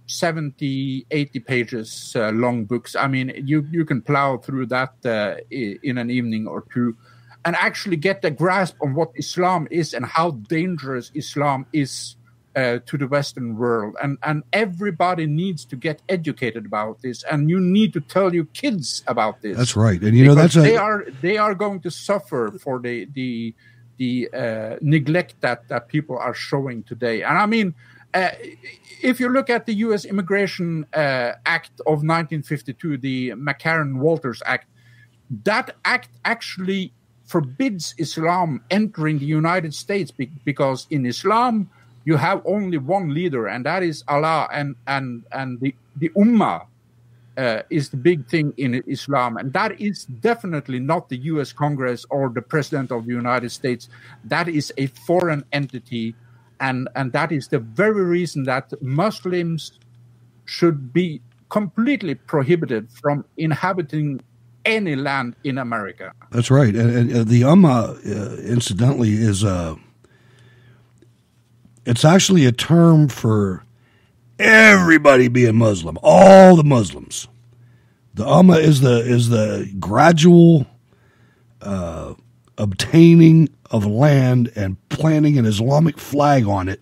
70, 80 pages long books. I mean, you can plow through that in an evening or two and actually get a grasp on what Islam is and how dangerous Islam is to the Western world. And everybody needs to get educated about this, and you need to tell your kids about this. That's right. And they are going to suffer for the neglect that people are showing today. And I mean, if you look at the U.S. Immigration Act of 1952, the McCarran-Walters Act, that act actually forbids Islam entering the United States because in Islam, you have only one leader, and that is Allah, and the Ummah is the big thing in Islam, and that is definitely not the U.S. Congress or the President of the United States. That is a foreign entity, and that is the very reason that Muslims should be completely prohibited from inhabiting any land in America. That's right, and the Ummah, incidentally, is it's actually a term for everybody being Muslim, all the Muslims. The Ummah is the gradual obtaining of land and planting an Islamic flag on it,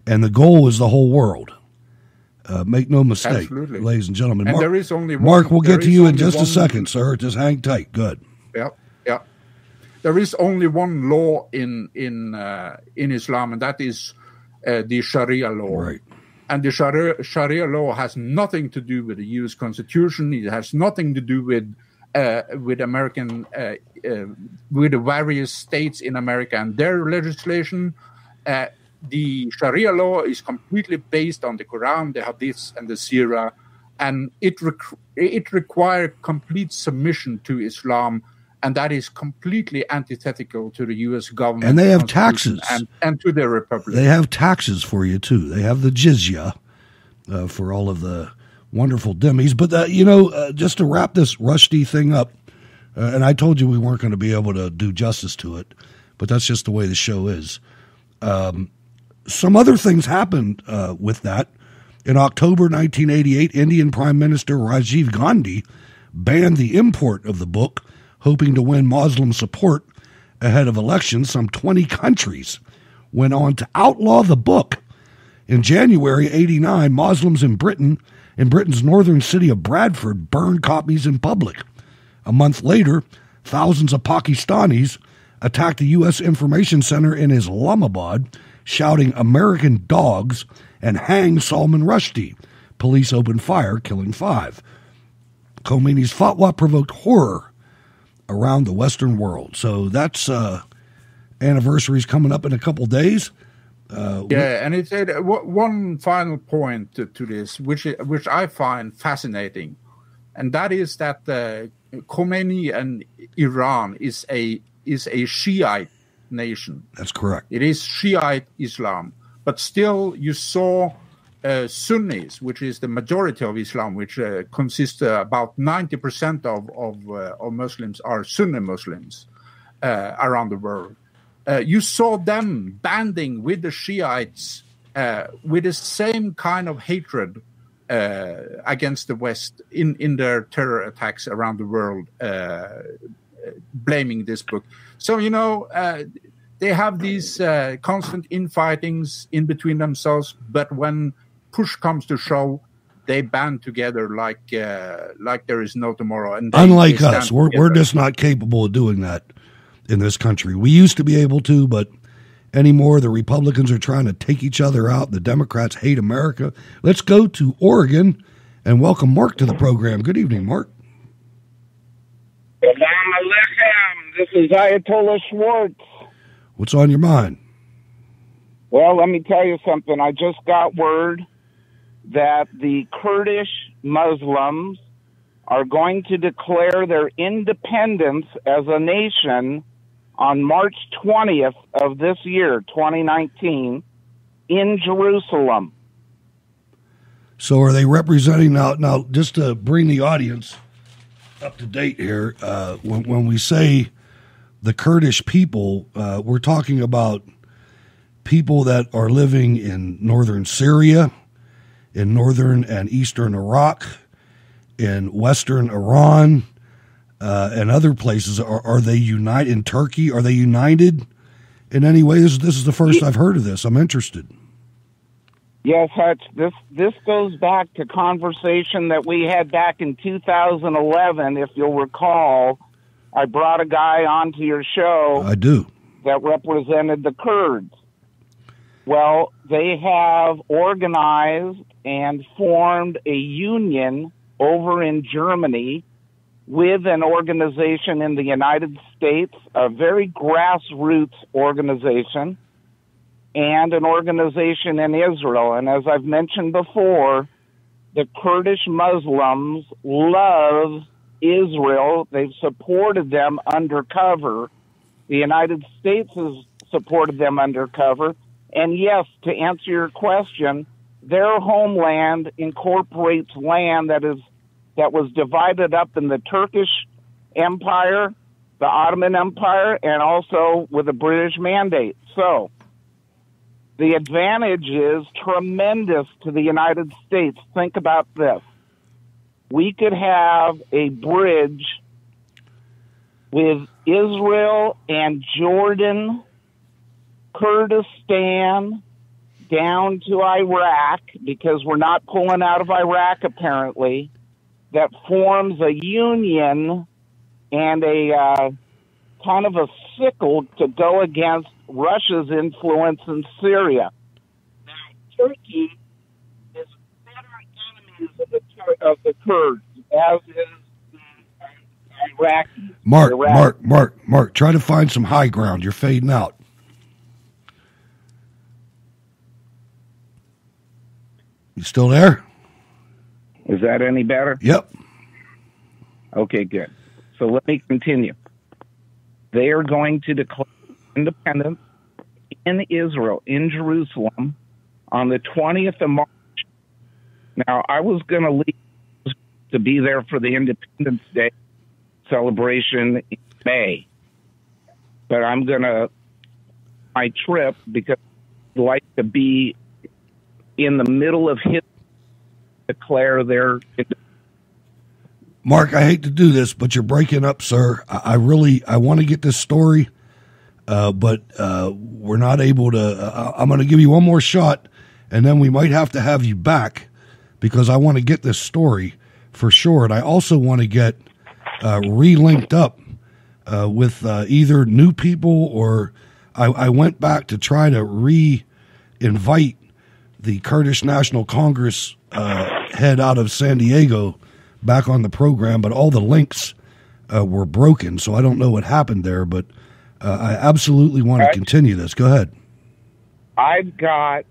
and the goal is the whole world. Make no mistake, Absolutely. Ladies and gentlemen. And Mark, there is only one, Mark, we'll get to you in just a one, second, sir. Just hang tight. Good. Yeah. There is only one law in Islam, and that is the Sharia law. Right. And the Sharia law has nothing to do with the U.S. Constitution. It has nothing to do with American, with the various states in America and their legislation. The Sharia law is completely based on the Quran, the Hadiths, and the Sirah, and it requires complete submission to Islam, and that is completely antithetical to the U.S. government. And they have taxes. And to their republic. They have taxes for you, too. They have the jizya for all of the wonderful dhimmis. But, just to wrap this Rushdie thing up, and I told you we weren't going to be able to do justice to it, but that's just the way the show is. Some other things happened with that. In October 1988, Indian Prime Minister Rajiv Gandhi banned the import of the book, hoping to win Muslim support ahead of elections. Some 20 countries went on to outlaw the book. In January 1989, Muslims in Britain's northern city of Bradford, burned copies in public. A month later, thousands of Pakistanis attacked the U.S. Information Center in Islamabad, shouting "American dogs" and "hang Salman Rushdie." Police opened fire, killing 5. Khomeini's fatwa provoked horror around the Western world. So that's anniversary's coming up in a couple days. And it's one final point to this, which I find fascinating, and that is that Khomeini and Iran is a Shiite nation. That's correct. It is Shiite Islam, but still you saw Sunnis, which is the majority of Islam, which consists about 90% of Muslims are Sunni Muslims around the world. You saw them banding with the Shiites with the same kind of hatred against the West in their terror attacks around the world, blaming this book. So, they have these constant infightings in between themselves, but when push comes to shove, they band together like there is no tomorrow. And unlike us, we're just not capable of doing that in this country. We used to be able to, but anymore the Republicans are trying to take each other out. The Democrats hate America. Let's go to Oregon and welcome Mark to the program. Good evening, Mark. This is Ayatollah Schwartz. What's on your mind? Well, let me tell you something. I just got word that the Kurdish Muslims are going to declare their independence as a nation on March 20th of this year, 2019, in Jerusalem. So are they representing now just to bring the audience up to date here, when we say the Kurdish people, we're talking about people that are living in northern Syria, in northern and eastern Iraq, in western Iran, and other places. Are they united in Turkey? Are they united in any way? This is the first I've heard of this. I'm interested. Yes, Hutch, this goes back to conversation that we had back in 2011. If you'll recall, I brought a guy onto your show. I do. That represented the Kurds. Well, they have organized and formed a union over in Germany with an organization in the United States, a very grassroots organization. and an organization in Israel. And as I've mentioned before, the Kurdish Muslims love Israel. They've supported them undercover. The United States has supported them undercover. And yes, to answer your question, their homeland incorporates land that was divided up in the Turkish Empire, the Ottoman Empire, and also with a British mandate. So the advantage is tremendous to the United States. Think about this. We could have a bridge with Israel and Jordan, Kurdistan, down to Iraq, because we're not pulling out of Iraq apparently, that forms a union and a kind of a sickle to go against Russia's influence in Syria. Now, Turkey is bitter enemies of the Kurds, as is the Iraqis. Mark, try to find some high ground. You're fading out. You still there? Is that any better? Yep. Okay, good. So let me continue. They are going to declare independence in Israel, in Jerusalem, on the 20th of March. Now, I was going to leave to be there for the Independence Day celebration in May, but I'm going to my trip because I'd like to be in the middle of history, declare their independence. Mark, I hate to do this, but you're breaking up, sir. I want to get this story, but we're not able to. I'm going to give you one more shot, and then we might have to have you back because I want to get this story for sure. And I also want to get re-linked up with either new people or I went back to try to re-invite the Kurdish National Congress head out of San Diego back on the program, but all the links were broken, so I don't know what happened there, but I absolutely want to continue this. Go ahead. I've got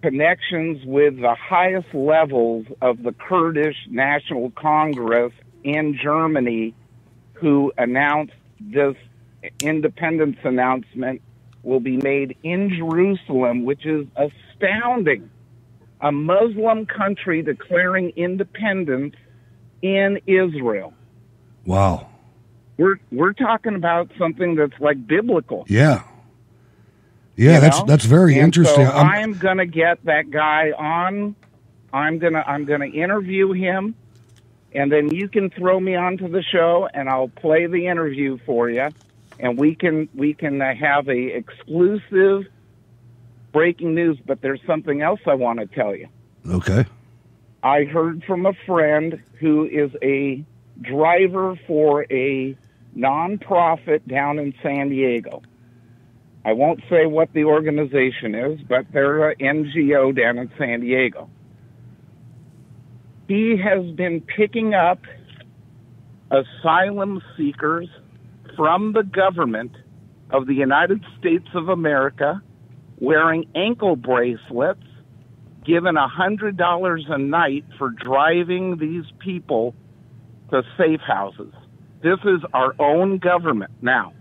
connections with the highest levels of the Kurdish National Congress in Germany who announced this independence announcement will be made in Jerusalem, which is astounding. A Muslim country declaring independence in Israel. Wow. We're talking about something that's like biblical. Yeah. Yeah, that's very interesting. So I'm going to get that guy on. I'm going to interview him, and then you can throw me onto the show, and I'll play the interview for you, and we can have a exclusive breaking news. But there's something else I want to tell you. Okay. I heard from a friend who is a driver for a nonprofit down in San Diego. I won't say what the organization is, but they're an NGO down in San Diego. He has been picking up asylum seekers from the government of the United States of America wearing ankle bracelets, given $100 a night for driving these people to safe houses. This is our own government. Now,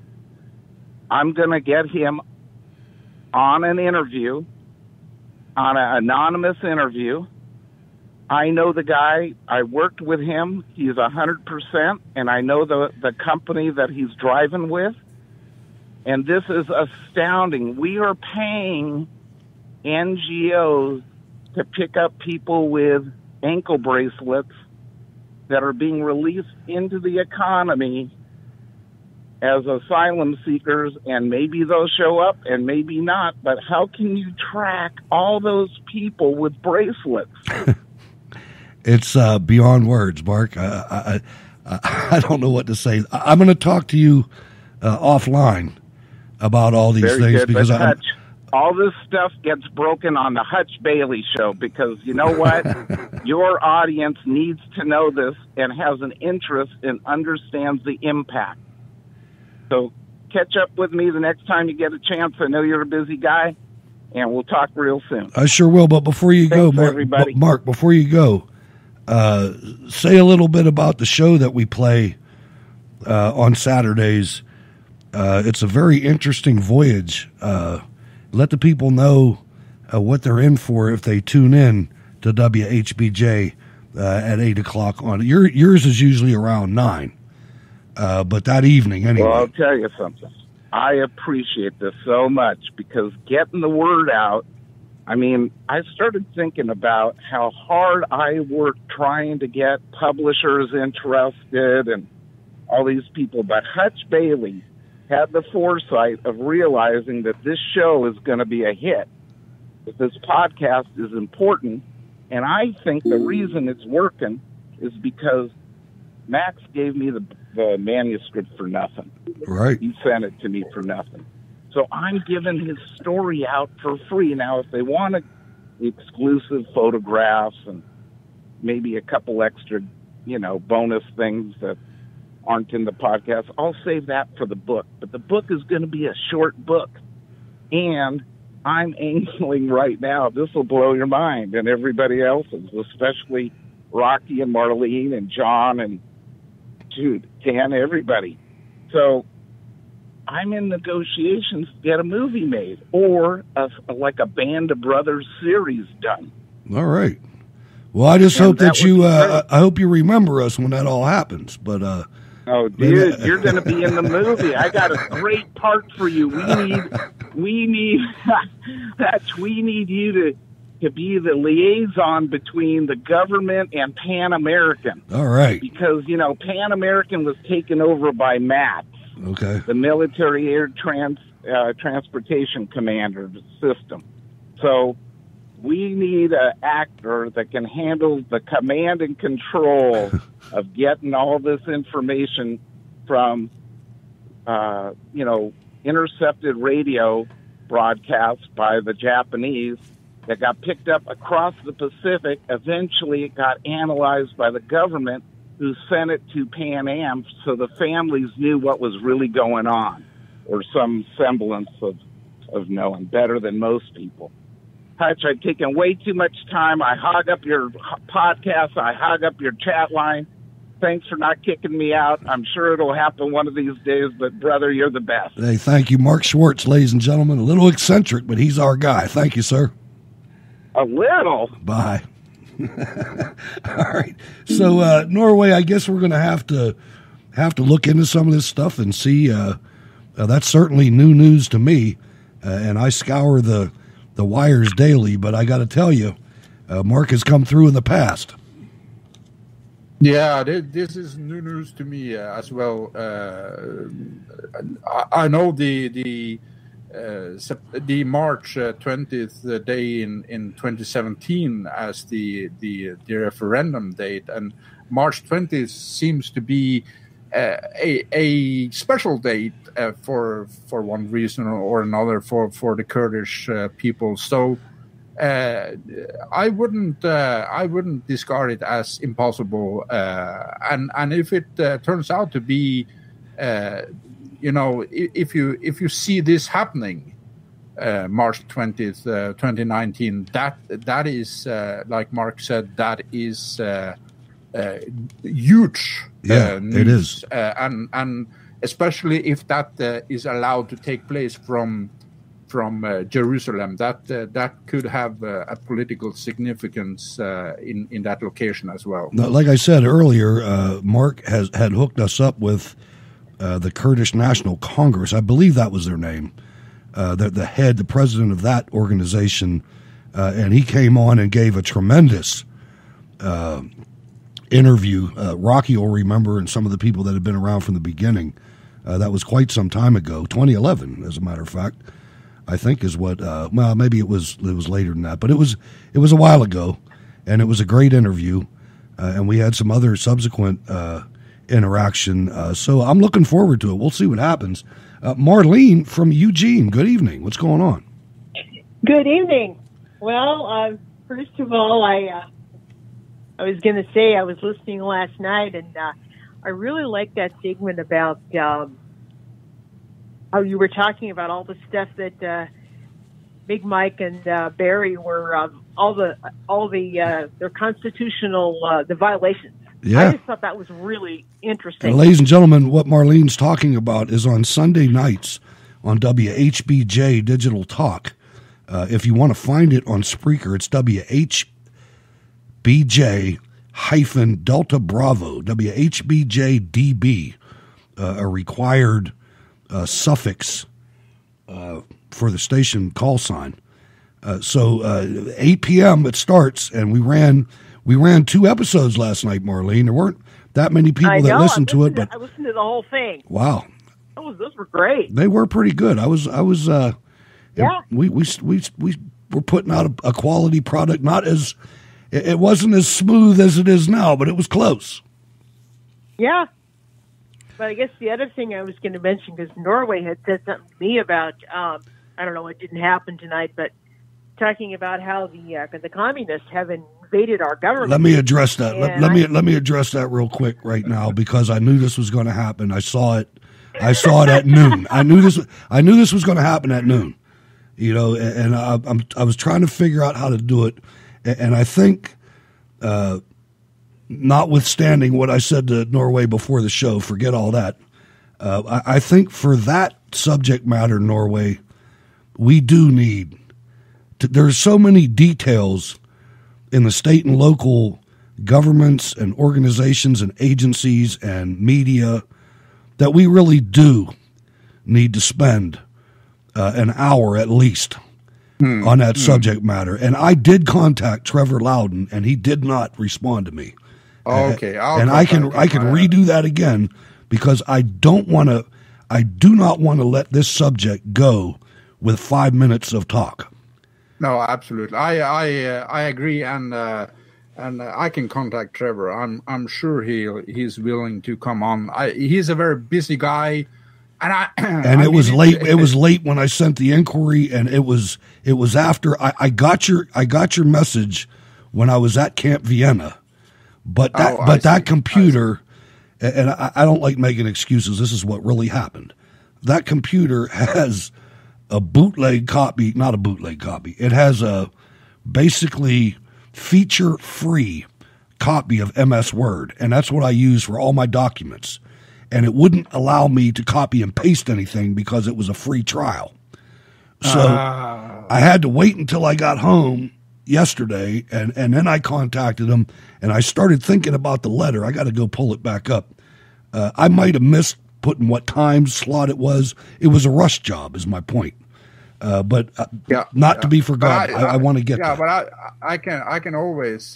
I'm going to get him on an interview, on an anonymous interview. I know the guy. I worked with him. He's 100%, and I know the company that he's driving with. And this is astounding. We are paying NGOs to pick up people with ankle bracelets that are being released into the economy as asylum seekers, and maybe they'll show up and maybe not. But how can you track all those people with bracelets? It's beyond words, Mark. I don't know what to say. I'm going to talk to you offline about all these Very things good. because Hutch, all this stuff gets broken on the Hutch Bailey show because you know what? Your audience needs to know this and has an interest and understands the impact. So catch up with me the next time you get a chance. I know you're a busy guy, and we'll talk real soon. I sure will. But before you go, Mark, before you go, say a little bit about the show that we play on Saturdays. It's a very interesting voyage. Let the people know what they're in for if they tune in to WHBJ at 8 o'clock on. Yours is usually around 9, but that evening anyway. Well, I'll tell you something. I appreciate this so much because getting the word out, I mean, I started thinking about how hard I worked trying to get publishers interested and all these people, but Hutch Bailey had the foresight of realizing that this show is going to be a hit, that this podcast is important, and I think the reason it's working is because Max gave me the manuscript for nothing. Right. He sent it to me for nothing. So I'm giving his story out for free. Now, if they want exclusive photographs and maybe a couple extra, bonus things that aren't in the podcast, I'll save that for the book. But the book is going to be a short book. And I'm angling right now. This will blow your mind and everybody else's, especially Rocky and Marlene and John and Dan, everybody. So I'm in negotiations to get a movie made or like a Band of Brothers series done. All right. Well, I just hope that you, I hope you remember us when that all happens. But oh, dude, you're going to be in the movie. I got a great part for you. We need you to be the liaison between the government and Pan American. All right. Because, Pan American was taken over by MATS. Okay. The Military Air Transportation Commander system. So we need an actor that can handle the command and control of getting all this information from, intercepted radio broadcasts by the Japanese that got picked up across the Pacific. Eventually, it got analyzed by the government, who sent it to Pan Am so the families knew what was really going on, or some semblance of knowing better than most people. Hutch, I've taken way too much time. I hog up your podcast. I hog up your chat line. Thanks for not kicking me out. I'm sure it'll happen one of these days, but brother, you're the best. Hey, thank you. Mark Schwartz, ladies and gentlemen. A little eccentric, but he's our guy. Thank you, sir. A little? Bye. All right. So, Norway, I guess we're going to have to look into some of this stuff and see. That's certainly new news to me, and I scour the wires daily, but I got to tell you, Mark has come through in the past. Yeah, this is new news to me as well. I know the March 20th day in 2017 as the referendum date, and March 20th seems to be a special date for one reason or another for the Kurdish people. So I wouldn't discard it as impossible. And if it turns out to be, if you see this happening, March 20th, 2019, that is, like Mark said, that is huge. Yeah, it is. And especially if that is allowed to take place from Jerusalem, that could have a political significance in that location as well. Now, like I said earlier, Mark had hooked us up with the Kurdish National Congress. I believe that was their name. The president of that organization, and he came on and gave a tremendous interview. Rocky will remember, and some of the people that had been around from the beginning. That was quite some time ago, 2011, as a matter of fact. I think is what. Well, maybe it was later than that, but it was a while ago, and it was a great interview, and we had some other subsequent interaction. So I'm looking forward to it. We'll see what happens. Marlene from Eugene. Good evening. What's going on? Good evening. Well, first of all, I was going to say I was listening last night, and I really like that segment about how you were talking about all the stuff that Big Mike and Barry were all their constitutional the violations. Yeah. I just thought that was really interesting. And ladies and gentlemen, what Marlene's talking about is on Sunday nights on WHBJ Digital Talk. If you want to find it on Spreaker, it's WHBJ-Delta Bravo, WHBJ-DB, a required suffix for the station call sign. So 8 p.m. it starts, and we ran 2 episodes last night, Marlene. There weren't that many people that listened to it, but I listened to the whole thing. Wow, those were great. they were pretty good. I was Yeah. We were putting out a quality product. It wasn't as smooth as it is now, but it was close. Yeah. But I guess the other thing I was going to mention, because Norway had said something to me about, I don't know, it didn't happen tonight, but talking about how the communists have invaded our government. Let me address that. Let me address that real quick right now, because I knew this was going to happen. I saw it at noon. I knew this was going to happen at noon. You know, and I was trying to figure out how to do it, and I think, notwithstanding what I said to Norway before the show, forget all that. I think for that subject matter, Norway, we do need to, there's so many details in the state and local governments and organizations and agencies and media that we really do need to spend an hour at least on that subject matter. And I did contact Trevor Loudon, and he did not respond to me. Okay, I can redo that again, because I do not want to let this subject go with 5 minutes of talk. No, absolutely. I agree, and I can contact Trevor. I'm sure he's willing to come on. He's a very busy guy. And it was late. It was late when I sent the inquiry, and it was after I got your message when I was at Camp Vienna. But that computer, and I don't like making excuses. This is what really happened. That computer has a bootleg copy, not a bootleg copy. It has a basically feature-free copy of MS Word, and that's what I use for all my documents. And it wouldn't allow me to copy and paste anything because it was a free trial. So I had to wait until I got home yesterday, and then I contacted him, and I started thinking about the letter. I got to go pull it back up. I might have missed putting what time slot it was. It was a rush job, is my point. But not to be forgotten. I want to get that. But I can always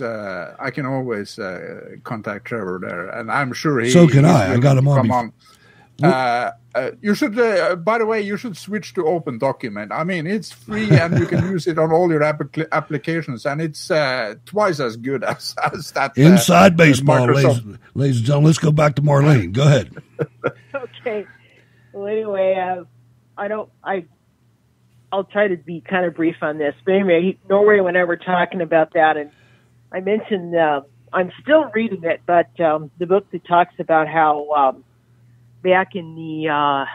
contact Trevor there, and I'm sure he. So can I. I got him on. You should, by the way, you should switch to Open Document. I mean, it's free, and you can use it on all your applications, and it's twice as good as that. Inside baseball, ladies and gentlemen. Let's go back to Marlene. Go ahead. Okay. Well, anyway, I'll try to be kind of brief on this. But anyway, Norway, when I were talking about that, and I mentioned I'm still reading it, but the book that talks about how back in the, I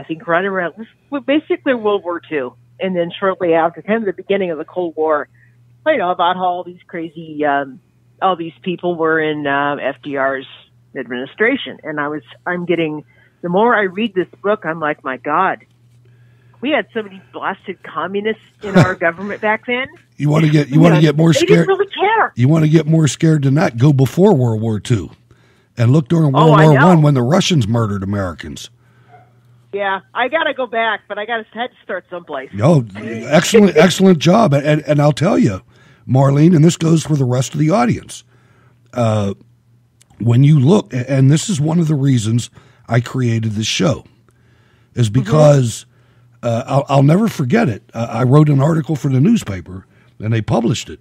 think right around, basically World War II, and then shortly after, kind of the beginning of the Cold War, you know, about how all these crazy, all these people were in FDR's administration. And the more I read this book, I'm like, my God, we had so many blasted communists in our government back then. You want to get more scared? They didn't really care. You want to get more scared than that? Go before World War II, and look during World War I when the Russians murdered Americans. Yeah, I got to go back, but I had to start someplace. Oh, excellent job, and I'll tell you, Marlene, and this goes for the rest of the audience. When you look, and this is one of the reasons I created this show, is because. I'll never forget it. I wrote an article for the newspaper, and they published it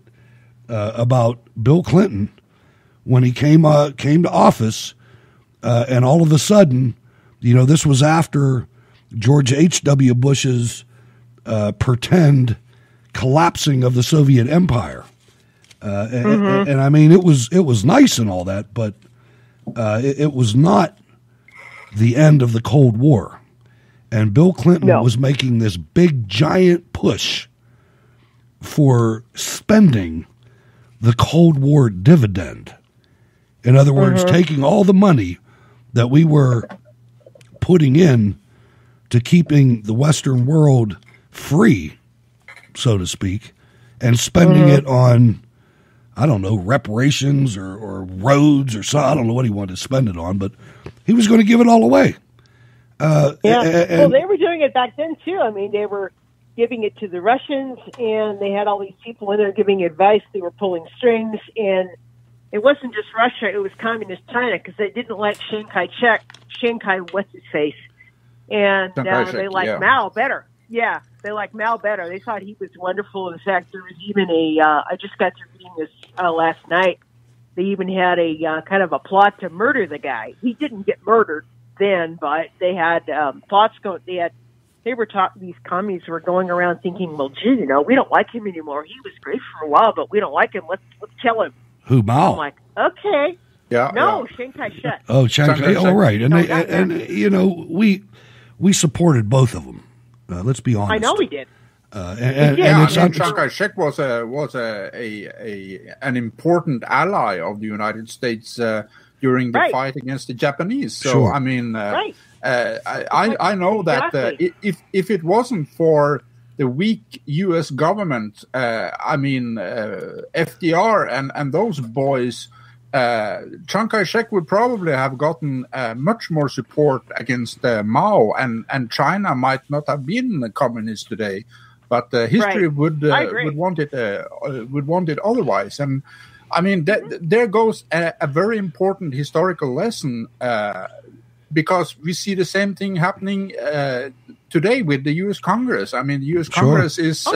about Bill Clinton when he came to office, and all of a sudden, you know, this was after George H.W. Bush's pretend collapsing of the Soviet Empire, and I mean it was nice and all that, but it was not the end of the Cold War. And Bill Clinton was making this big, giant push for spending the Cold War dividend. In other words, taking all the money that we were putting in to keeping the Western world free, so to speak, and spending it on, I don't know, reparations or roads or something. I don't know what he wanted to spend it on, but he was going to give it all away. Well, they were doing it back then, too. I mean, they were giving it to the Russians, and they had all these people in there giving advice. They were pulling strings, and it wasn't just Russia. It was communist China, because they didn't like Chiang Kai, what's-his-face. And they liked Mao better. Yeah, they liked Mao better. They thought he was wonderful. In fact, there was even I just got to reading this last night. They even had a kind of a plot to murder the guy. He didn't get murdered then, but they had plots going. These communists were going around thinking, well, gee, we don't like him anymore. He was great for a while, but we don't like him. Let's kill him. Who, Mao? I'm like, okay. Yeah. No, Chiang Kai-shek. Oh, Chiang Kai-shek. Oh, right. And we supported both of them. Let's be honest. I know we did. Chiang Kai-shek was an important ally of the United States during the fight against the Japanese. So I mean, I know that if it wasn't for the weak U.S. government, FDR and those boys, Chiang Kai-shek would probably have gotten much more support against Mao, and China might not have been communist today. But history would want it otherwise. And I mean, there goes a very important historical lesson, because we see the same thing happening today with the U.S. Congress. I mean, the U.S. Congress is.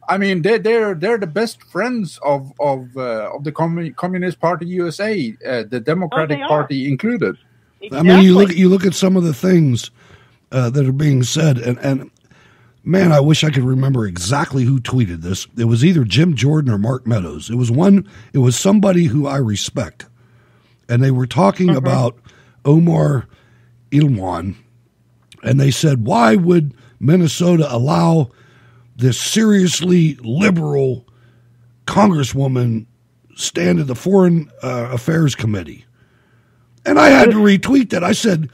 I mean, they're the best friends of the Communist Party USA, the Democratic Party included. Exactly. I mean, you look at some of the things that are being said, and man, I wish I could remember exactly who tweeted this. It was either Jim Jordan or Mark Meadows. It was somebody who I respect, and they were talking about Omar Ilwan, and they said, why would Minnesota allow this seriously liberal congresswoman stand at the Foreign Affairs Committee? And I had to retweet that. I said,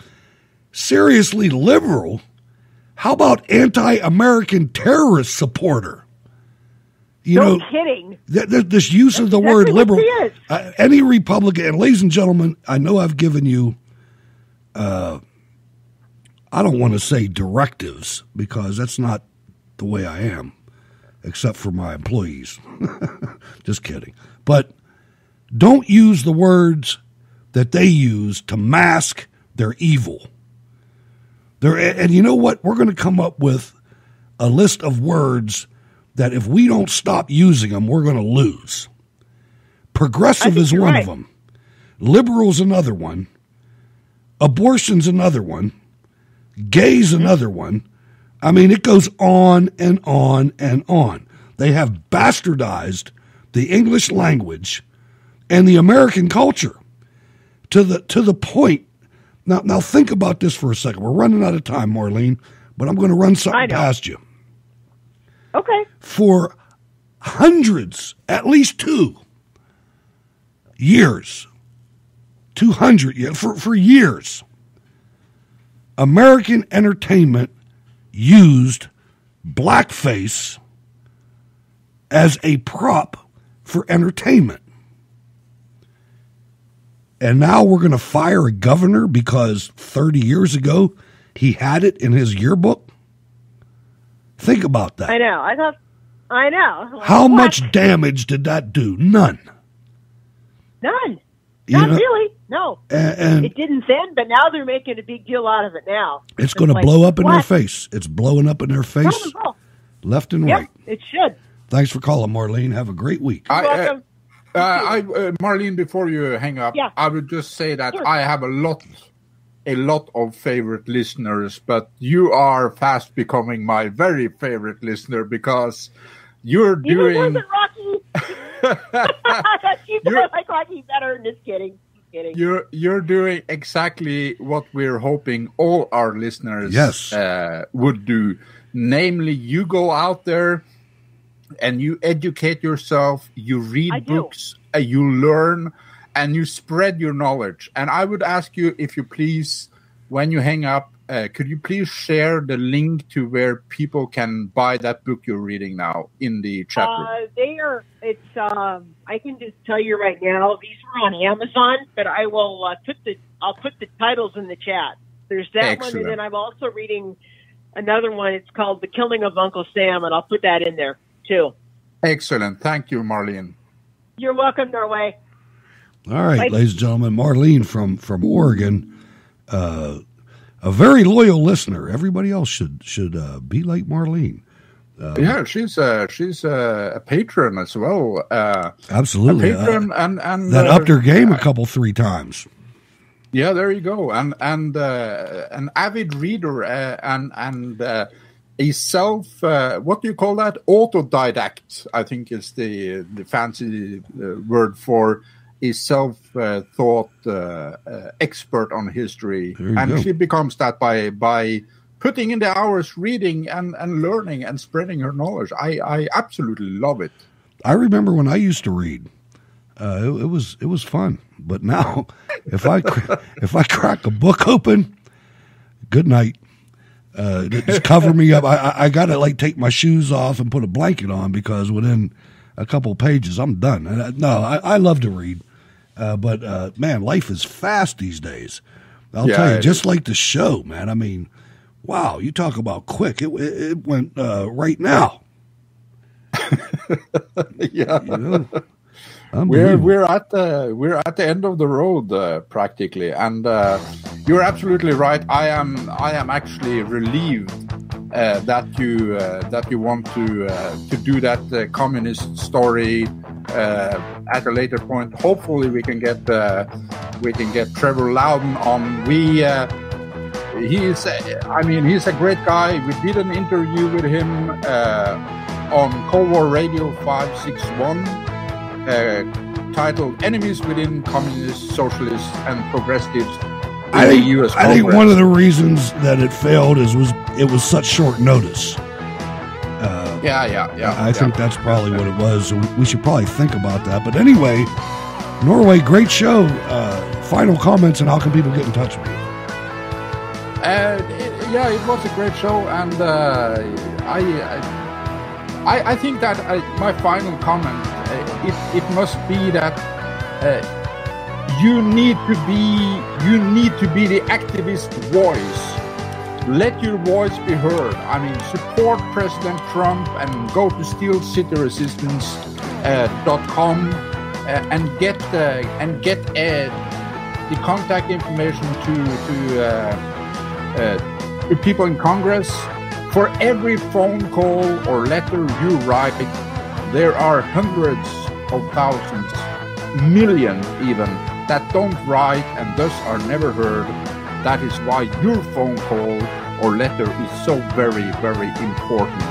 seriously liberal? How about anti-American terrorist supporter? No kidding. This use of the word liberal. Any Republican, and ladies and gentlemen, I know I've given you, I don't want to say directives, because that's not the way I am, except for my employees. Just kidding. But don't use the words that they use to mask their evil. And you know what? We're going to come up with a list of words that if we don't stop using them, we're going to lose. Progressive is one of them. Liberal's another one. Abortion's another one. Gay's another one. I mean, it goes on and on and on. They have bastardized the English language and the American culture to the point. Now think about this for a second. We're running out of time, Marlene, but I'm going to run something past you. Okay. For hundreds, at least 2 years, 200 years, for years, American entertainment used blackface as a prop for entertainment. And now we're going to fire a governor because 30 years ago he had it in his yearbook? Think about that. I know. How much damage did that do? None. None. Not really. No. And it didn't then, but now they're making a big deal out of it now. It's going to blow up in their face. It's blowing up in their face left and right. It should. Thanks for calling, Marlene. Have a great week. You're welcome. Marlene, before you hang up, I would just say that I have a lot of favorite listeners, but you are fast becoming my very favorite listener because you're doing. Rocky. You like Rocky better. Just kidding. kidding. You're doing exactly what we're hoping all our listeners would do. Namely, you go out there and you educate yourself, you read books, you learn, and you spread your knowledge. And I would ask you, if you please, when you hang up, could you please share the link to where people can buy that book you're reading now in the chat room? I can just tell you right now, these are on Amazon, but I will I'll put the titles in the chat. There's that one, and then I'm also reading another one. It's called The Killing of Uncle Sam, and I'll put that in there too. Excellent. Thank you, Marlene. You're welcome, Norway. All right, ladies and gentlemen, Marlene from Oregon, a very loyal listener. Everybody else should be like Marlene. She's a patron as well. Absolutely, a patron and that upped her game 3 times. Yeah, there you go. And an avid reader and a self what do you call that? Autodidact, I think is the fancy word for a self-thought expert on history. And she becomes that by putting in the hours reading and learning and spreading her knowledge. I absolutely love it. I remember when I used to read. It was fun. But now, if I crack a book open, good night. Just cover me up. I got to take my shoes off and put a blanket on, because within a couple pages, I'm done. And I love to read. But man, life is fast these days. I'll tell you, just like the show, man. I mean, wow, you talk about quick. It went right now. Yeah, we're at the end of the road practically, and you're absolutely right. I am actually relieved that you want to do that communist story at a later point. Hopefully, we can get Trevor Loudon on. He's a great guy. We did an interview with him on Cold War Radio 561, titled "Enemies Within Communists, Socialists, and Progressives." I think one of the reasons that it failed it was such short notice. I think that's probably what it was. So we should probably think about that. But anyway, Norway, great show. Final comments, and how can people get in touch with you? It was a great show, and I think that my final comment, it must be that you need to be the activist voice. Let your voice be heard. I mean, support President Trump and go to steelcityresistance.com and get the contact information to people in Congress. For every phone call or letter you write, there are hundreds of thousands, millions even, that don't write and thus are never heard. That is why your phone call or letter is so very, very important.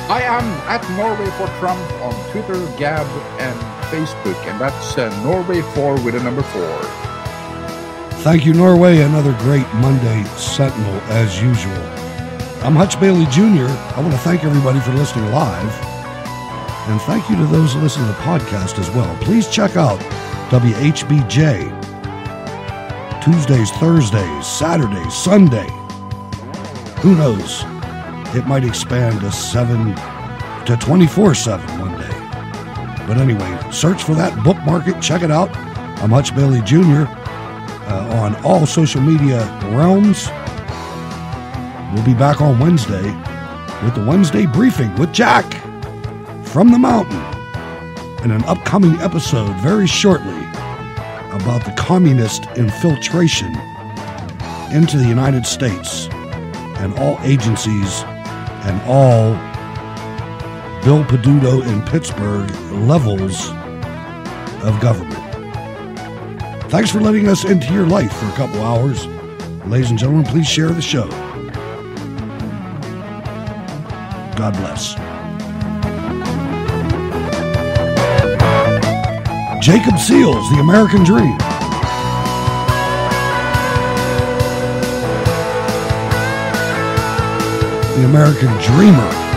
I am at Norway for Trump on Twitter, Gab, and Facebook, and that's Norway4 with a number 4. Thank you, Norway. Another great Monday Sentinel, as usual. I'm Hutch Bailey Jr. I want to thank everybody for listening live, and thank you to those listening to the podcast as well. Please check out WHBJ Tuesdays, Thursdays, Saturdays, Sunday. Who knows? It might expand to 7 to 24/7 one day. But anyway, search for that, bookmark it, check it out. I'm Hutch Bailey Jr. On all social media realms. We'll be back on Wednesday with the Wednesday briefing with Jack from the mountain, and an upcoming episode very shortly about the communist infiltration into the United States and all agencies and all Bill Peduto in Pittsburgh levels of government. Thanks for letting us into your life for a couple hours. Ladies and gentlemen, please share the show. God bless. Jacob Seals, The American Dream. the American dreamer.